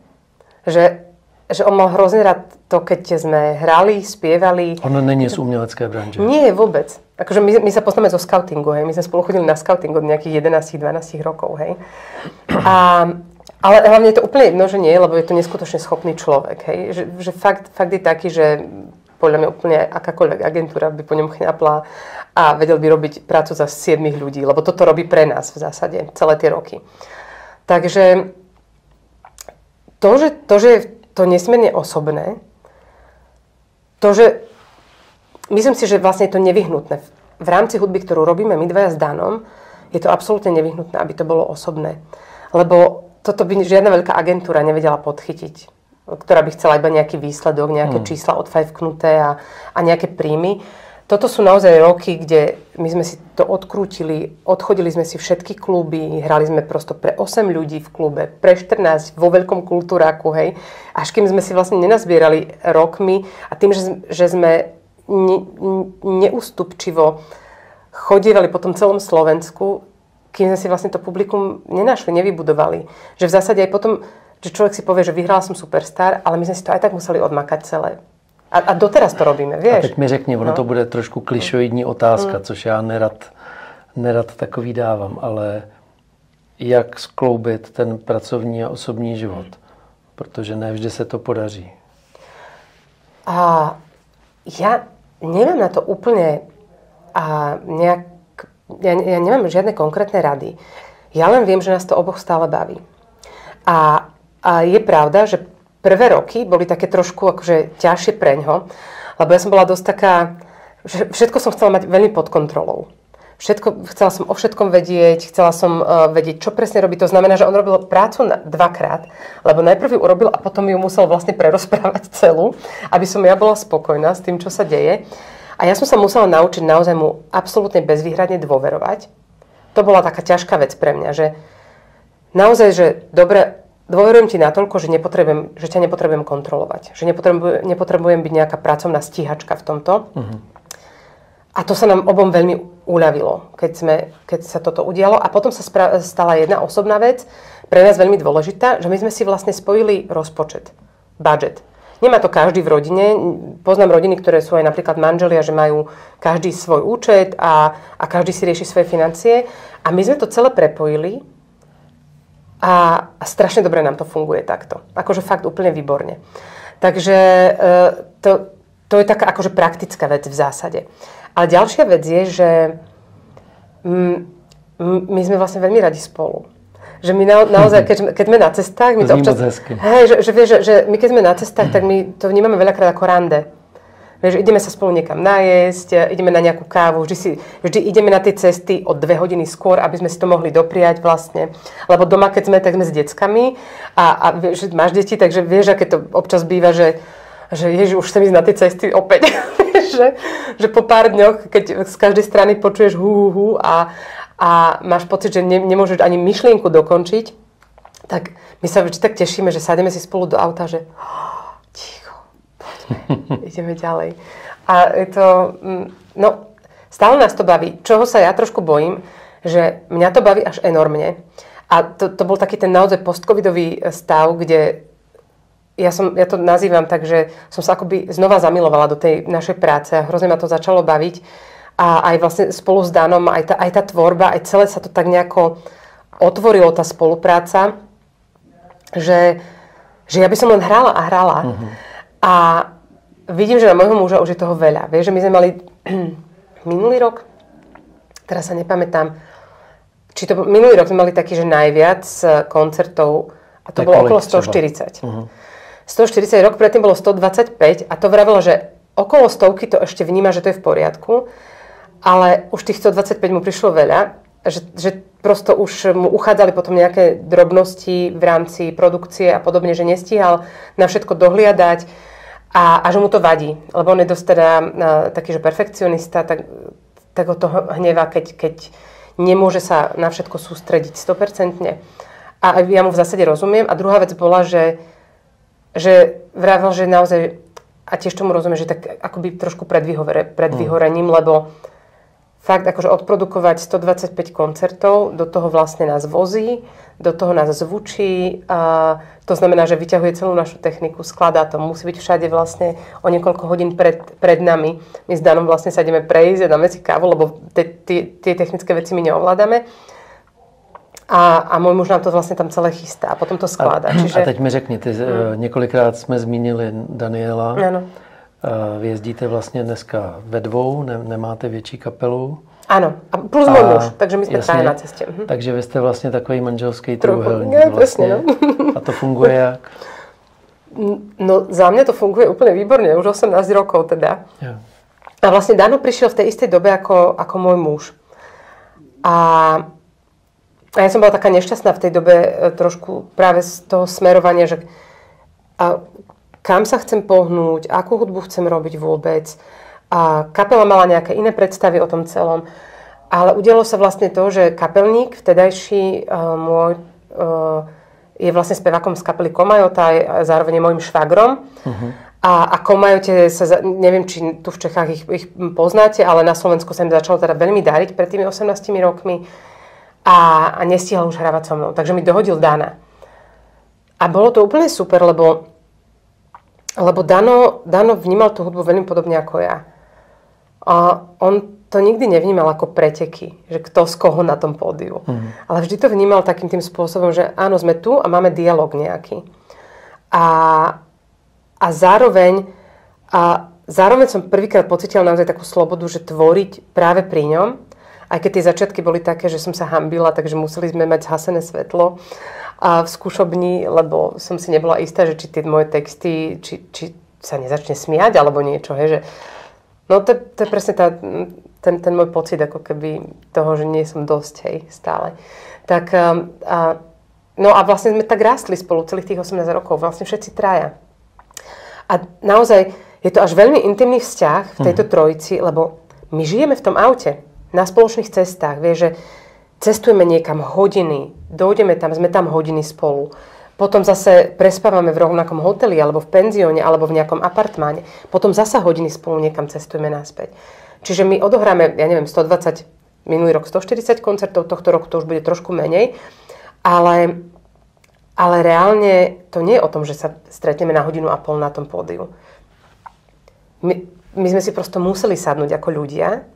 Že on mal hrozne rád to, keď sme hrali, spievali. On není z umelecké branže. Nie, vôbec. Akože my sa poznáme zo skautingu, hej. My sme spolu chodili na skauting od nejakých 11-12 rokov, hej. Ale hlavne je to úplne jedno, že nie, lebo je to neskutočne schopný človek, hej. Že fakt je taký, že podľa mňa úplne akákoľvek agentúra by po ňom chňapla a vedel by robiť prácu za 7 ľudí, lebo toto robí pre nás v zásade celé tie roky. Takže to, že je to nesmierne osobné, myslím si, že vlastne je to nevyhnutné. V rámci hudby, ktorú robíme my dvaja s Danom, je to absolútne nevyhnutné, aby to bolo osobné. Lebo toto by žiadna veľká agentúra nevedela podchytiť, ktorá by chcela iba nejaký výsledok, nejaké čísla odfajfknuté a nejaké príjmy. Toto sú naozaj roky, kde my sme si to odkrútili, odchodili sme si všetky kluby, hrali sme prosto pre 8 ľudí v klube, pre 14 vo veľkom kultúráku, hej. Až kým sme si vlastne nenazbierali rokmi a tým, že sme neústupčivo chodievali po tom celom Slovensku, kým sme si vlastne to publikum nenašli, nevybudovali. Že v zásade aj potom, že človek si povie, že vyhrala som Superstar, ale my sme si to aj tak museli odmakať celé. A doteraz to robíme, vieš. A teď mi řekni, ono to bude trošku klišoidní otázka, což já nerad takový dávám, ale jak skloubit ten pracovní a osobní život? Protože ne vždy se to podaří. A ja neviem na to úplne ja nemám žiadne konkrétne rady. Ja len viem, že nás to oboch stále baví. A je pravda, že prvé roky boli také trošku akože ťažšie preňho, lebo ja som bola dosť taká, že všetko som chcela mať veľmi pod kontrolou. Chcela som o všetkom vedieť, chcela som vedieť, čo presne robí. To znamená, že on robil prácu dvakrát, lebo najprv ju urobil a potom ju musel vlastne prerozprávať celú, aby som ja bola spokojná s tým, čo sa deje. A ja som sa musela naučiť naozaj mu absolútne bezvýhradne dôverovať. To bola taká ťažká vec pre mňa, že naozaj, že dobre, dôverujem ti natoľko, že ťa nepotrebujem kontrolovať. Že nepotrebujem byť nejaká pracovná stíhačka v tomto. A to sa nám obom veľmi uľavilo, keď sa toto udialo. A potom sa stala jedna osobná vec, pre nás veľmi dôležitá, že my sme si vlastne spojili rozpočet, budget. Nemá to každý v rodine. Poznám rodiny, ktoré sú aj napríklad manželia, že majú každý svoj účet a každý si rieši svoje financie. A my sme to celé prepojili a strašne dobre nám to funguje takto. Akože fakt úplne výborne. Takže to je taká akože praktická vec v zásade. Ale ďalšia vec je, že my sme vlastne veľmi radi spolu. Že my naozaj, keď sme na cestách, my to občas... Hej, že my keď sme na cestách, tak my to vnímame veľakrát ako rande. Vieš, ideme sa spolu niekam najesť, ideme na nejakú kávu, vždy ideme na tie cesty o 2 hodiny skôr, aby sme si to mohli dopriať vlastne. Lebo doma, keď sme, tak sme s deckami a vieš, máš deti, takže vieš, aké to občas býva, že ježiš, už chcem ísť na tie cesty opäť. že po pár dňoch, keď z každej strany počuješ hú a máš pocit, že nemôžeš ani myšlienku dokončiť, tak my sa vždy tak tešíme, že sademe si spolu do auta, že ticho, poďme, ideme ďalej. A je to, stále nás to baví. Čoho sa ja trošku bojím, že mňa to baví až enormne. A to bol taký ten naozaj postcovidový stav, kde ja to nazývam tak, že som sa akoby znova zamilovala do tej našej práce a hrozne ma to začalo baviť. A aj vlastne spolu s Danom, aj tá tvorba, aj celé sa to tak nejako otvorilo, tá spolupráca, že ja by som len hrala a hrala. A vidím, že na môjho muža už je toho veľa. Vieš, že my sme mali minulý rok, teraz sa nepamätám, minulý rok sme mali taký, že najviac koncertov, a to bolo okolo 140. 140, rok predtým bolo 125 a to vravilo, že okolo 100 to ešte vníma, že to je v poriadku, ale už tých 125 mu prišlo veľa, že prosto už mu uchádzali potom nejaké drobnosti v rámci produkcie a podobne, že nestíhal na všetko dohliadať a že mu to vadí, lebo on je dosť teda taký, že perfekcionista, tak ho to hnevá, keď nemôže sa na všetko sústrediť 100%. A ja mu v zásade rozumiem. A druhá vec bola, že vravel, že naozaj, a tiež tomu rozumiem, že tak akoby trošku pred vyhorením, lebo fakt akože odprodukovať 125 koncertov, do toho vlastne nás vozí, do toho nás zvučí, a to znamená, že vyťahuje celú našu techniku, skladá to, musí byť všade vlastne o niekoľko hodín pred nami. My s Danom vlastne sa ideme prejsť a dáme si kávu, lebo tie technické veci my neovládame. A môj muž nám to vlastne tam celé chystá a potom to skladá. A teď mi řekni, několikrát jsme zmínili Daniela. Ano. Vy jezdíte vlastně dneska ve dvou, nemáte větší kapelu. Áno, a plus môj muž, takže my sme traja na ceste. Takže vy ste vlastne takový manželský trojúhelník. Presne, no. A to funguje jak? No za mňa to funguje úplne výborne, už 18 rokov teda. Ja. A vlastne Dano prišiel v tej istej dobe ako môj muž. A ja som bola taká nešťastná v tej dobe trošku práve z toho smerovania, že kam sa chcem pohnúť, akú hudbu chcem robiť vôbec. A kapela mala nejaké iné predstavy o tom celom. Ale udialo sa vlastne to, že kapelník vtedajší môj je vlastne spevákom z kapely Komajota a zároveň je môjim švagrom. A Komajote sa, neviem, či tu v Čechách ich poznáte, ale na Slovensku sa im začalo teda veľmi dariť pred tými 18 rokmi a nestihal už hrávať so mnou. Takže mi dohodil Dana. A bolo to úplne super, lebo Dano vnímal tú hudbu veľmi podobne ako ja. A on to nikdy nevnímal ako preteky, že kto z koho na tom pódiu. Ale vždy to vnímal takým tým spôsobom, že áno, sme tu a máme dialog nejaký. A zároveň som prvýkrát pocítila naozaj takú slobodu, že tvoriť práve pri ňom. Aj keď tie začiatky boli také, že som sa hanbila, takže museli sme mať zhasené svetlo a v skúšobni, lebo som si nebola istá, že či tie moje texty, či sa nezačne smiať alebo niečo, hej, že no to je presne ten môj pocit, ako keby toho, že nie som dosť, hej, stále. Tak, no a vlastne sme tak rástli spolu celých tých 18 rokov, vlastne všetci traja. A naozaj je to až veľmi intimný vzťah v tejto trojici, lebo my žijeme v tom aute, na spoločných cestách, vieš, že cestujeme niekam hodiny, dojdeme tam, sme tam hodiny spolu. Potom zase prespávame v rovnakom hoteli, alebo v penzióne, alebo v nejakom apartmáne. Potom zasa hodiny spolu niekam cestujeme naspäť. Čiže my odohráme, ja neviem, 120, minulý rok 140 koncertov, tohto roku to už bude trošku menej, ale reálne to nie je o tom, že sa stretneme na hodinu a pol na tom pódiu. My sme si prosto museli sadnúť ako ľudia,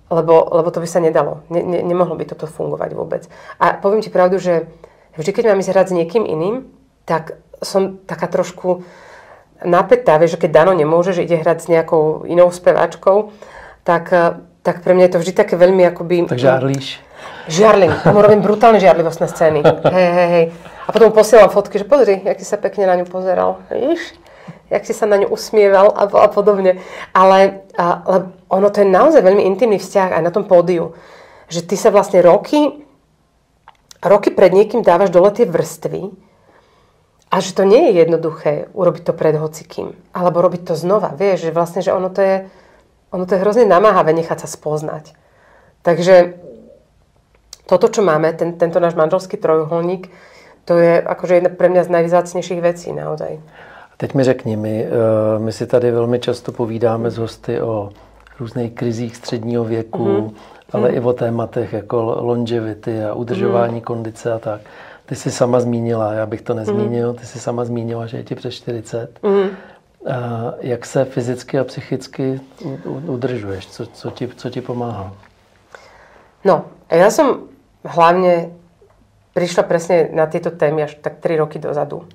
lebo to by sa nedalo. Nemohlo by toto fungovať vôbec. A poviem ti pravdu, že vždy, keď mám ísť hrať s niekým iným, tak som taká trošku napätá, vieš, že keď Dano nemôže, že ide hrať s nejakou inou speváčkou, tak pre mňa je to vždy také veľmi akoby... Tak žárlíš. Žiarlim. Tomu robím brutálne žiarlivostné scény. Hej. A potom posielam fotky, že pozri, jak si sa pekne na ňu pozeral. Vidíš? Jak si sa na ňu usmieval a podobne. Ale ono to je naozaj veľmi intimný vzťah aj na tom pódiu. Že ty sa vlastne roky pred niekým dávaš dole tie vrstvy a že to nie je jednoduché urobiť to pred hocikým. Alebo robiť to znova. Vieš, že vlastne, že ono to je hrozne namáhavé nechať sa spoznať. Takže toto, čo máme, tento náš manželský trojuholník, to je akože jedna pre mňa z najvzácnejších vecí naozaj. Teď mi řekni, my si tady velmi často povídáme s hosty o různých krizích středního věku, ale i o tématech jako longevity a udržování kondice a tak. Ty jsi sama zmínila, já bych to nezmínil, ty jsi sama zmínila, že je ti přes 40. Jak se fyzicky a psychicky udržuješ? Co ti pomáhá? No, ja som hlavne prišla presne na tieto témy až tak 3 roky dozadu.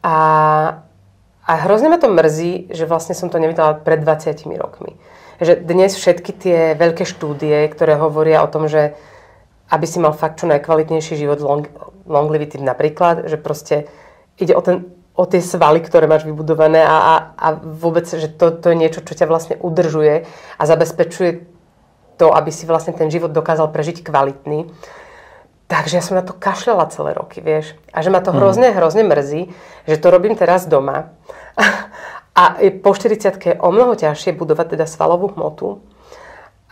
A hrozne ma to mrzí, že vlastne som to nevidela pred 20 rokmi. Že dnes všetky tie veľké štúdie, ktoré hovoria o tom, že aby si mal fakt čo najkvalitnejší život, longevity napríklad, že proste ide o tie svaly, ktoré máš vybudované a vôbec, že to je niečo, čo ťa vlastne udržuje a zabezpečuje to, aby si vlastne ten život dokázal prežiť kvalitný. Takže ja som na to kašľala celé roky, vieš. A že ma to hrozne mrzí, že to robím teraz doma. A po 40-ke je o mnoho ťažšie budovať teda svalovú hmotu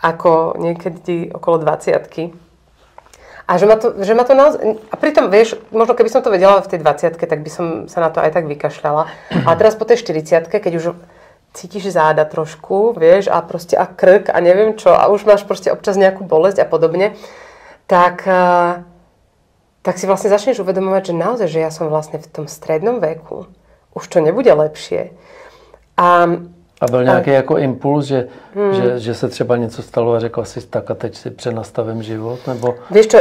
ako niekedy okolo 20-ky. A že ma to naozaj... A pritom, vieš, možno keby som to vedela v tej 20-ke, tak by som sa na to aj tak vykašľala. A teraz po tej 40-ke, keď už cítiš záda trošku, vieš, a proste a krk a neviem čo, a už máš proste občas nejakú bolesť a podobne, tak si vlastne začneš uvedomovať, že naozaj, že ja som vlastne v tom strednom veku. Už to nebude lepšie. A byl nějaký jako impuls, že se třeba něco stalo a řekla si tak a teď si přenastavím život? Nebo... Vieš čo,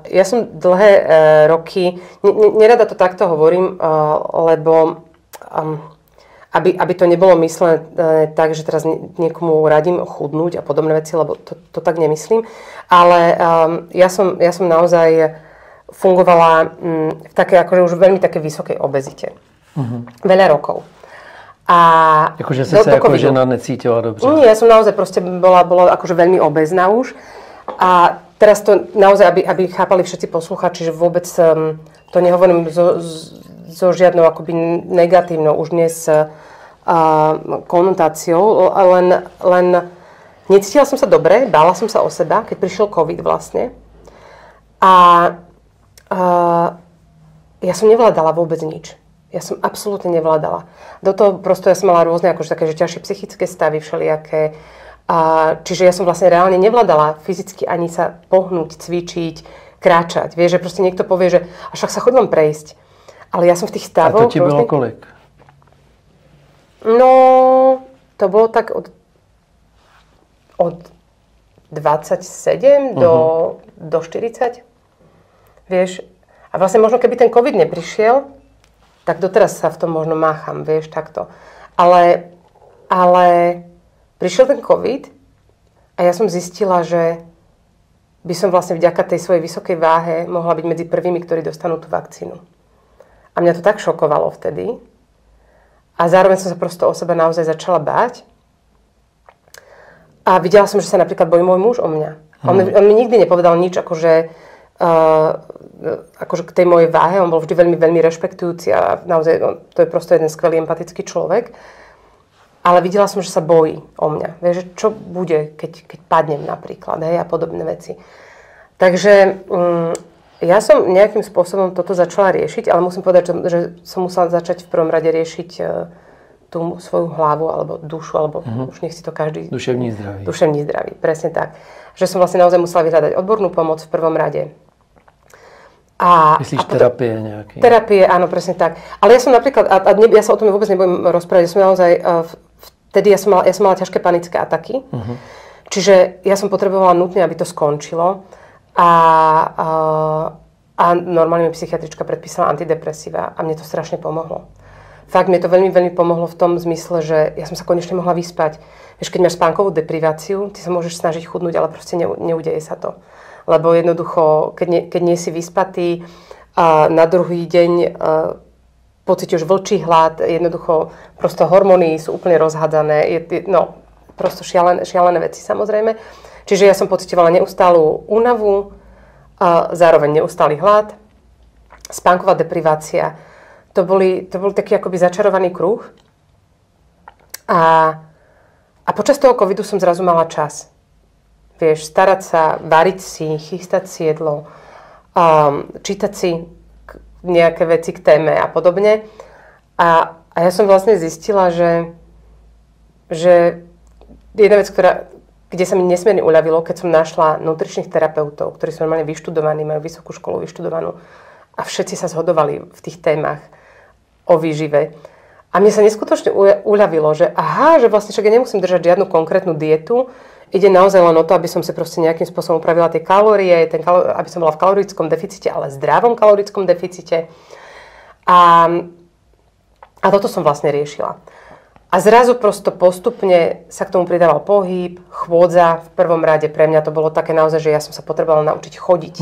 ja som dlhé roky, nerada to takto hovorím, lebo aby to nebolo myslené tak, že teraz niekomu radím chudnúť a podobné veci, lebo to tak nemyslím. Ale ja som naozaj fungovala v takej, akože už veľmi také vysokej obezite. Veľa rokov. A jakože si sa ako žena necítila dobře. Nie, ja som naozaj proste bola akože veľmi obezná už. A teraz to naozaj, aby chápali všetci posluchači, že vôbec to nehovorím so žiadnou akoby negatívnou už dnes konotáciou, len necítila som sa dobre, bála som sa o seba, keď prišiel COVID vlastne. A ja som nevládala vôbec nič. Ja som absolútne nevládala. Do toho prosto ja som mala rôzne akože také, že ťažšie psychické stavy všelijaké. Čiže ja som vlastne reálne nevládala fyzicky ani sa pohnúť, cvičiť, kráčať. Vieš, že proste niekto povie, že a však sa chodím prejsť. Ale ja som v tých stavoch... A to ti bylo kolik? No, to bolo tak od 27 do 40. Vieš, a vlastne možno keby ten COVID neprišiel, tak doteraz sa v tom možno mácham, vieš, takto. Ale prišiel ten COVID a ja som zistila, že by som vlastne vďaka tej svojej vysokej váhe mohla byť medzi prvými, ktorí dostanú tú vakcínu. A mňa to tak šokovalo vtedy. A zároveň som sa prosto o seba naozaj začala báť. A videla som, že sa napríklad bojí môj muž o mňa. On mi nikdy nepovedal nič, akože k tej mojej váhe. On bol vždy veľmi, veľmi rešpektujúci a naozaj to je prosto jeden skvelý empatický človek. Ale videla som, že sa bojí o mňa. Vieš, že čo bude, keď padnem napríklad, hej, a podobné veci. Takže ja som nejakým spôsobom toto začala riešiť, ale musím povedať, že som musela začať v prvom rade riešiť tú svoju hlavu alebo dušu, alebo už nech si to každý... Duševní zdraví. Duševní zdraví, presne tak. Že som vlastne naozaj musela vyhľadať odbornú pomoc v prvom rade. Myslíš terapie nejaké? Terapie, áno, presne tak. Ale ja som napríklad, ja sa o tom vôbec nebudem rozprávať, ja som naozaj, vtedy ja som mala ťažké panické ataky, čiže ja som potrebovala nutne, aby to skončilo. A normálne mi psychiatrička predpísala antidepresíva a mne to strašne pomohlo. Fakt, mne to veľmi, veľmi pomohlo v tom zmysle, že ja som sa konečne mohla vyspať. Vieš, keď máš spánkovú depriváciu, ty sa môžeš snažiť chudnúť, ale proste neudeje sa to. Lebo jednoducho, keď nie si vyspatý a na druhý deň pociťuješ vlčí hlad, jednoducho prosto hormóny sú úplne rozhádané, no prosto šialené veci samozrejme. Čiže ja som pociťovala neustálú únavu, zároveň neustály hlad, spánková deprivácia. To boli taký akoby začarovaný kruh. A počas toho covidu som zrazu mala čas. Vieš, starať sa, variť si, chystať si jedlo, čítať si nejaké veci k téme a podobne. A ja som vlastne zistila, že jedna vec, kde sa mi nesmierne uľavilo, keď som našla nutričných terapeutov, ktorí sú normálne vyštudovaní, majú vysokú školu vyštudovanú a všetci sa zhodovali v tých témach o výžive. A mne sa neskutočne uľavilo, že že vlastne však ja nemusím držať žiadnu konkrétnu dietu, ide naozaj len o to, aby som si proste nejakým spôsobom upravila tie kalórie, aby som bola v kalorickom deficite, ale zdravom kalorickom deficite. A toto som vlastne riešila. A zrazu prosto postupne sa k tomu pridával pohyb, chôdza v prvom rade. Pre mňa to bolo také naozaj, že ja som sa potrebovala naučiť chodiť.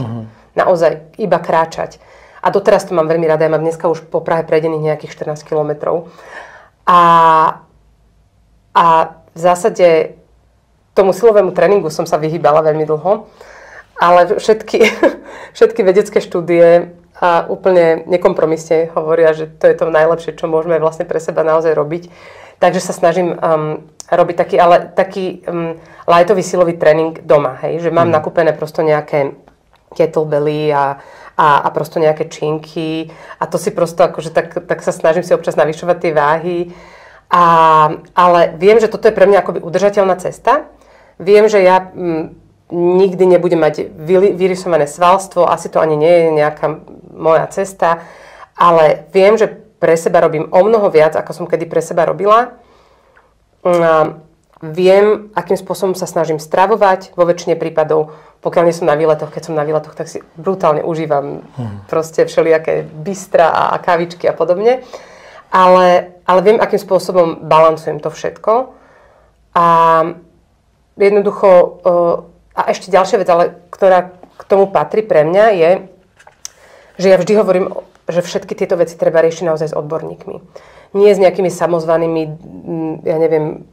Naozaj iba kráčať. A doteraz to mám veľmi rada. Ja mám dneska už po Prahe prejdených nejakých 14 kilometrov. A v zásade tomu silovému tréningu som sa vyhýbala veľmi dlho. Ale všetky vedecké štúdie úplne nekompromisne hovoria, že to je to najlepšie, čo môžeme vlastne pre seba naozaj robiť. Takže sa snažím robiť taký lightový silový tréning doma, hej? Že mám nakúpené prosto nejaké kettlebelly a prosto nejaké činky a to si prosto akože tak sa snažím si občas navyšovať tie váhy. Ale viem, že toto je pre mňa akoby udržateľná cesta. Viem, že ja nikdy nebudem mať vyrysované svalstvo, asi to ani nie je nejaká moja cesta, ale viem, že pre seba robím o mnoho viac, ako som kedy pre seba robila. Viem, akým spôsobom sa snažím stravovať vo väčšine prípadov. Pokiaľ nie som na výletoch, keď som na výletoch, tak si brutálne užívam proste všelijaké bistra a kávičky a podobne. ale viem, akým spôsobom balancujem to všetko. A jednoducho, a ešte ďalšia vec, ale ktorá k tomu patrí pre mňa je, že ja vždy hovorím, že všetky tieto veci treba riešiť naozaj s odborníkmi. Nie s nejakými samozvanými, ja neviem,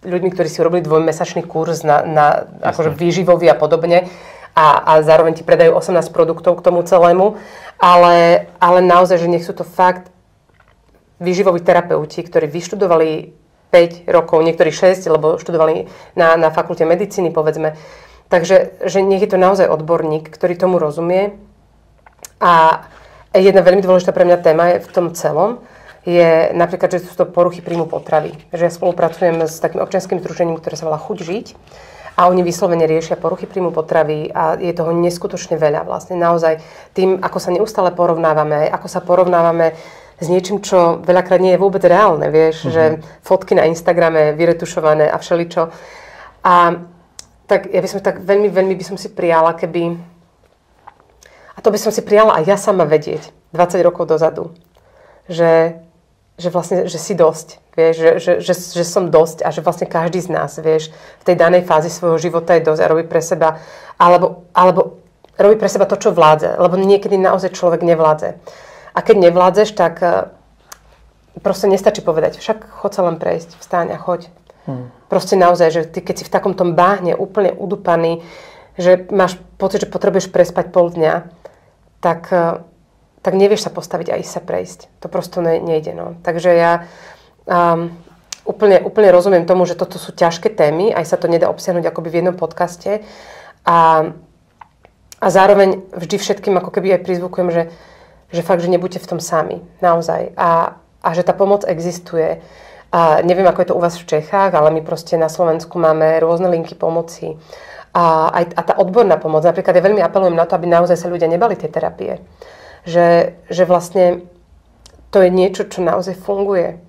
ľuďmi, ktorí si urobili 2-mesačný kurz na akože výživový a podobne a zároveň ti predajú 18 produktov k tomu celému, ale naozaj, že nech sú to fakt výživoví terapeuti, ktorí vyštudovali 5 rokov, niektorí 6, lebo študovali na fakulte medicíny, povedzme. Takže že nech je to naozaj odborník, ktorý tomu rozumie. A jedna veľmi dôležitá pre mňa téma je v tom celom, je napríklad, že sú to poruchy príjmu potravy. Že ja spolupracujem s takým občianskym združením, ktoré sa volá Chuť žiť. A oni vyslovene riešia poruchy príjmu potravy a je toho neskutočne veľa vlastne. Naozaj tým, ako sa neustále porovnávame, ako sa porovnávame s niečím, čo veľakrát nie je vôbec reálne, vieš, že fotky na Instagrame vyretušované a všeličo. A tak ja by som tak veľmi by som si prijala, keby... A to by som si prijala aj ja sama vedieť 20 rokov dozadu. Že vlastne, že si dosť, vieš, že som dosť a že vlastne každý z nás, vieš, v tej danej fázi svojho života je dosť a robí pre seba, alebo robí pre seba to, čo vládze, lebo niekedy naozaj človek nevládze. A keď nevládzeš, tak proste nestačí povedať, však chod sa len prejsť, vstáň a choď. Proste naozaj, že ty keď si v takom tom báhne úplne udupaný, že máš pocit, že potrebuješ prespať pol dňa, tak nevieš sa postaviť a ísť sa prejsť. To prosto nejde. No. Takže ja úplne rozumiem tomu, že toto sú ťažké témy, aj sa to nedá obsiahnuť akoby v jednom podcaste. A zároveň vždy všetkým ako keby aj prizvukujem, že fakt, že nebuďte v tom sami. Naozaj. A že tá pomoc existuje. A neviem, ako je to u vás v Čechách, ale my proste na Slovensku máme rôzne linky pomoci. A tá odborná pomoc. Napríklad ja veľmi apelujem na to, aby naozaj sa ľudia nebali tie terapie. Že vlastne to je niečo, čo naozaj funguje.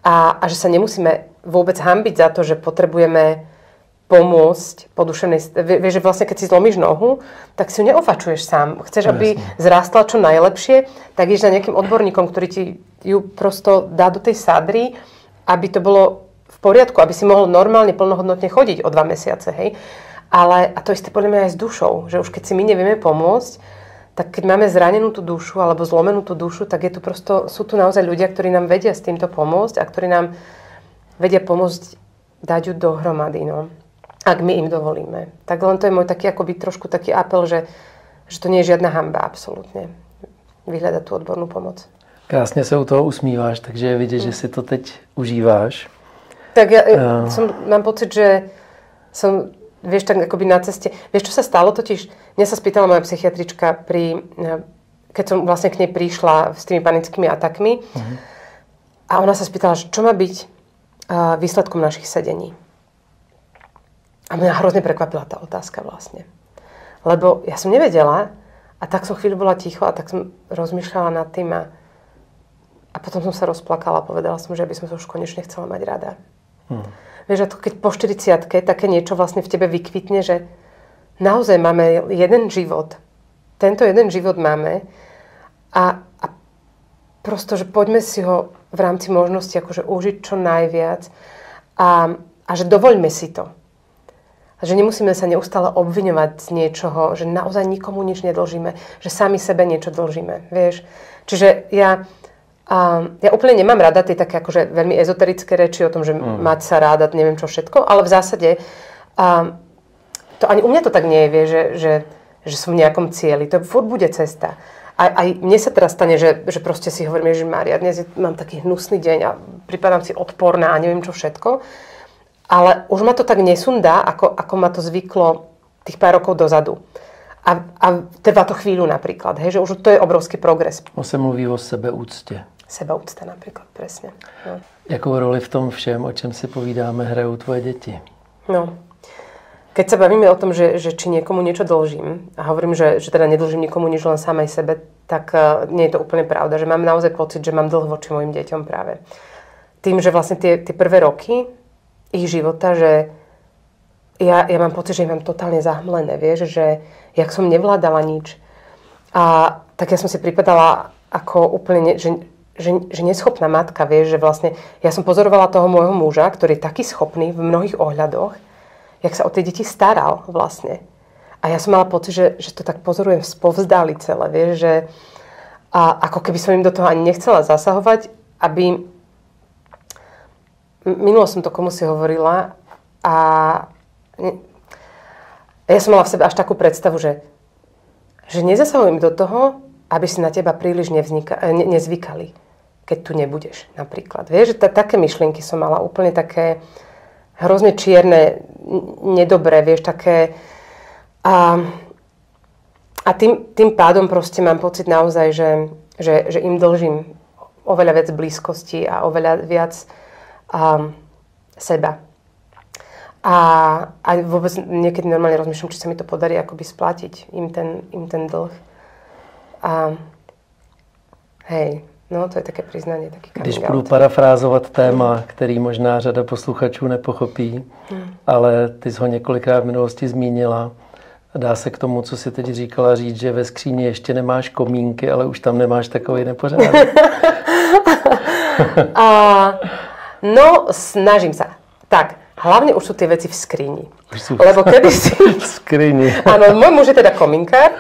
A že sa nemusíme vôbec hanbiť za to, že potrebujeme pomôcť po duševnej... Vieš, že vlastne keď si zlomíš nohu, tak si ju neofačuješ sám. Chceš, aby zrástla čo najlepšie, tak ideš za nejakým odborníkom, ktorý ti ju prosto dá do tej sádry, aby to bolo v poriadku, aby si mohol normálne, plnohodnotne chodiť o 2 mesiace, hej. Ale, a to isté podľa mňa aj s dušou, že už keď si my nevieme pomôcť, tak keď máme zranenú tú dušu alebo zlomenú tú dušu, tak je tu prosto, sú tu naozaj ľudia, ktorí nám vedia s týmto pomôcť a ktorí nám vedia pomôcť dať ju dohromady, no. Ak my im dovolíme. Tak len to je môj taký akoby trošku taký apel, že to nie je žiadna hanba, absolútne. Vyhľadať tú odbornú pomoc. Krásně se u toho usmíváš, takže je vidět, že si to teď užíváš. Tak ja mám pocit, že som, vieš, tak akoby na ceste. Vieš, čo sa stalo totiž? Mňa sa spýtala moja psychiatrička keď som vlastne k nej prišla s tými panickými atakmi. A ona sa spýtala, čo má byť výsledkom našich sedení. A mňa hrozne prekvapila tá otázka vlastne. Lebo ja som nevedela a tak som chvíľu bola ticho a tak som rozmýšľala nad tým a potom som sa rozplakala a povedala som, že by som sa už konečne chcela mať rada. Vieš, a to keď po 40-ke také niečo vlastne v tebe vykvitne, že naozaj máme jeden život. Tento jeden život máme a prosto, že poďme si ho v rámci možnosti akože užiť čo najviac a že dovoľme si to. A že nemusíme sa neustále obviňovať z niečoho, že naozaj nikomu nič nedlžíme, že sami sebe niečo dlžíme, vieš. Čiže ja úplne nemám rada tie také akože veľmi ezoterické reči o tom, že mať sa ráda, neviem čo všetko, ale v zásade to ani u mňa to tak nie je, vieš, že som v nejakom cieli. To furt bude cesta. Aj mne sa teraz stane, že proste si hovorím, Ježišmária, dnes mám taký hnusný deň a pripadám si odporná a neviem čo všetko. Ale už ma to tak nesundá, ako ma to zvyklo tých pár rokov dozadu. A trvá to chvíľu napríklad, hej, že už to je obrovský progres. Se mluví o sebeúctě. Sebeúcta napríklad, presne. No. Jakou roli v tom všem, o čem si povídáme, hrajú tvoje deti? No, keď sa bavíme o tom, že či niekomu niečo dlžím, a hovorím, že teda nedlžím nikomu nič, len samej sebe, tak nie je to úplne pravda, že mám naozaj pocit, že mám dlh voči mojim deťom práve. Tým, že vlastne tie prvé roky ich života, že ja mám pocit, že ich mám totálne zahmlené, vieš, že jak som nevládala nič. A tak ja som si pripadala ako úplne, že neschopná matka, vieš, že vlastne ja som pozorovala toho môjho muža, ktorý je taký schopný v mnohých ohľadoch, jak sa o tie deti staral vlastne. A ja som mala pocit, že to tak pozorujem spovzdali celé, vieš, že a ako keby som im do toho ani nechcela zasahovať, aby... Minulo som to komu si hovorila a ja som mala v sebe až takú predstavu, že nezasahujem do toho, aby si na teba príliš nezvykali, keď tu nebudeš napríklad. Vieš, že také myšlienky som mala úplne také hrozne čierne, nedobré, vieš, také... A tým pádom proste mám pocit naozaj, že im dlžím oveľa viac blízkosti a oveľa viac seba. A vôbec niekedy normálne rozmýšľam, či sa mi to podarí akoby splatiť im ten dlh. Hej, no to je také priznanie, taký coming out. Když budu parafrázovat téma, který možná řada posluchačů nepochopí, ale ty jsi ho několikrát v minulosti zmínila. Dá se k tomu, co jsi teď říkala, říct, že ve skříni ještě nemáš komínky, ale už tam nemáš takový nepořádek. No, snažím sa. Tak, hlavne už sú tie veci v skrini. Lebo kedysi... v skrini. Áno, môj muž je teda komínkár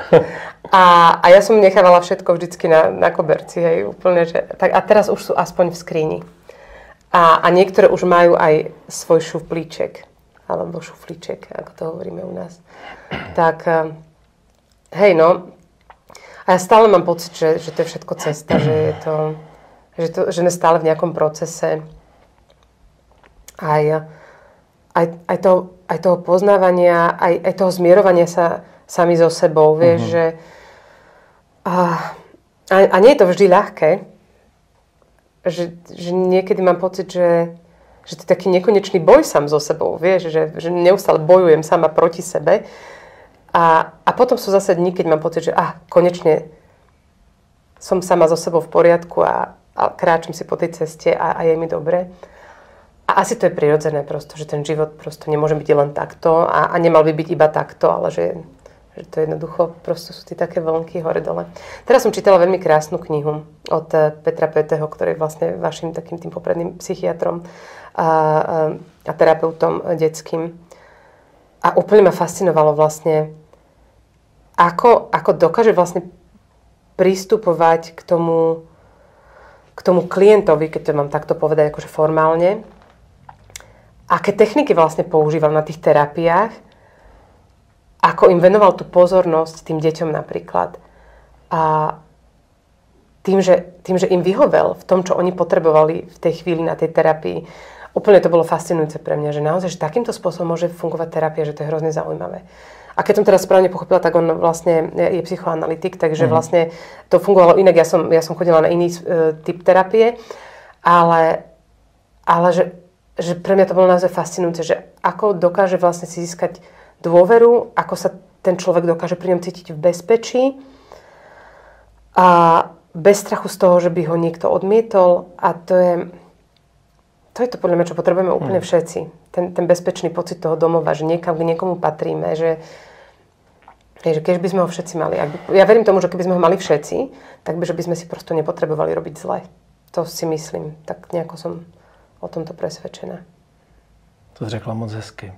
a ja som nechávala všetko vždycky na koberci, hej, úplne, že... Tak, a teraz už sú aspoň v skrini. A niektoré už majú aj svoj šuflíček. Alebo šuflíček, ako to hovoríme u nás. Tak, hej, no. A ja stále mám pocit, že to je všetko cesta, že sme stále v nejakom procese aj toho poznávania, aj toho zmierovania sa sami so sebou, vieš, že a nie je to vždy ľahké, že niekedy mám pocit, že to je taký nekonečný boj sám so sebou, vieš, že neustále bojujem sama proti sebe a potom sú zase dni, keď mám pocit, že konečne som sama so sebou v poriadku a kráčam si po tej ceste a je mi dobre. A asi to je prirodzené prosto, že ten život prosto nemôže byť len takto a nemal by byť iba takto, ale že to jednoducho prosto sú tie také vlnky hore-dole. Teraz som čítala veľmi krásnu knihu od Petra Peteho, ktorý je vlastne vašim takým tým popredným psychiatrom a terapeutom detským. A úplne ma fascinovalo vlastne, ako dokáže vlastne pristupovať k tomu klientovi, keď to mám takto povedať akože formálne, aké techniky vlastne používal na tých terapiách, ako im venoval tú pozornosť tým deťom napríklad. A tým, že im vyhovel v tom, čo oni potrebovali v tej chvíli na tej terapii, úplne to bolo fascinujúce pre mňa, že naozaj, že takýmto spôsobom môže fungovať terapia, že to je hrozne zaujímavé. A keď som teraz správne pochopila, tak on vlastne je psychoanalytik, takže vlastne to fungovalo inak. Ja som chodila na iný typ terapie, ale že pre mňa to bolo naozaj fascinujúce, že ako dokáže vlastne si získať dôveru, ako sa ten človek dokáže pri ňom cítiť v bezpečí a bez strachu z toho, že by ho niekto odmietol. A to je to podľa mňa, čo potrebujeme úplne všetci. Ten bezpečný pocit toho domova, že niekam k niekomu patríme, že keď by sme ho všetci mali. Ja verím tomu, že keby sme ho mali všetci, tak by sme si prosto nepotrebovali robiť zle. To si myslím. Tak nejako som o tomto presvedčená. To řekla moc hezky.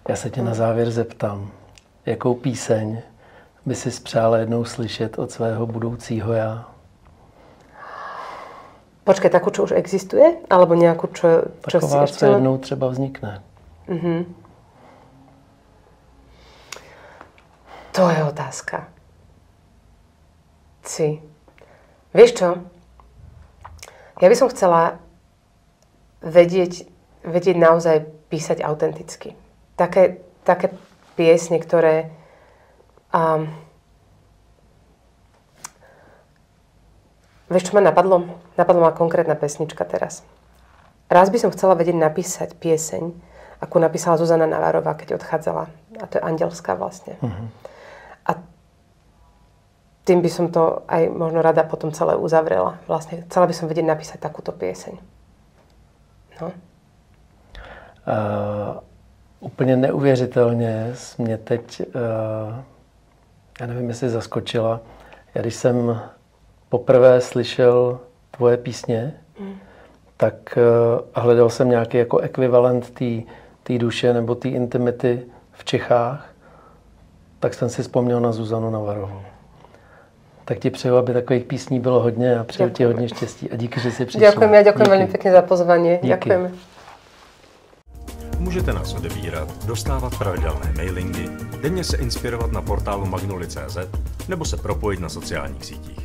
Já se tě na závěr zeptám, jakou píseň by si přála jednou slyšet od svého budoucího já? Počkej, takú, čo už existuje? Alebo nejakú, čo taková, si ešte... co jednou třeba vznikne. To je otázka. Vieš čo? Ja by som chcela vedieť naozaj písať autenticky. Také piesne, ktoré vieš, čo ma napadlo? Napadla ma konkrétna pesnička teraz. Raz by som chcela vedieť napísať pieseň, ako napísala Zuzana Navarová, keď odchádzala. A to je Andelská vlastne. A tým by som to aj možno rada potom celé uzavrela. Vlastne chcela by som vedieť napísať takúto pieseň. No. Úplně neuvěřitelně mě teď, já nevím, jestli zaskočila. Já když jsem poprvé slyšel tvoje písně, tak hledal jsem nějaký jako ekvivalent té duše nebo té intimity v Čechách, tak jsem si vzpomněl na Zuzanu Navarovou. Tak ti přeju, aby takových písní bylo hodně a přeju ti hodně štěstí a díky, že jsi přišla. Ďakujem, ja ďakujem veľmi pekne za pozvanie. Ďakujem. Můžete nás odebírat, dostávat pravidelné mailingy, denně se inspirovat na portálu magnoli.cz nebo se propojit na sociálních sítích.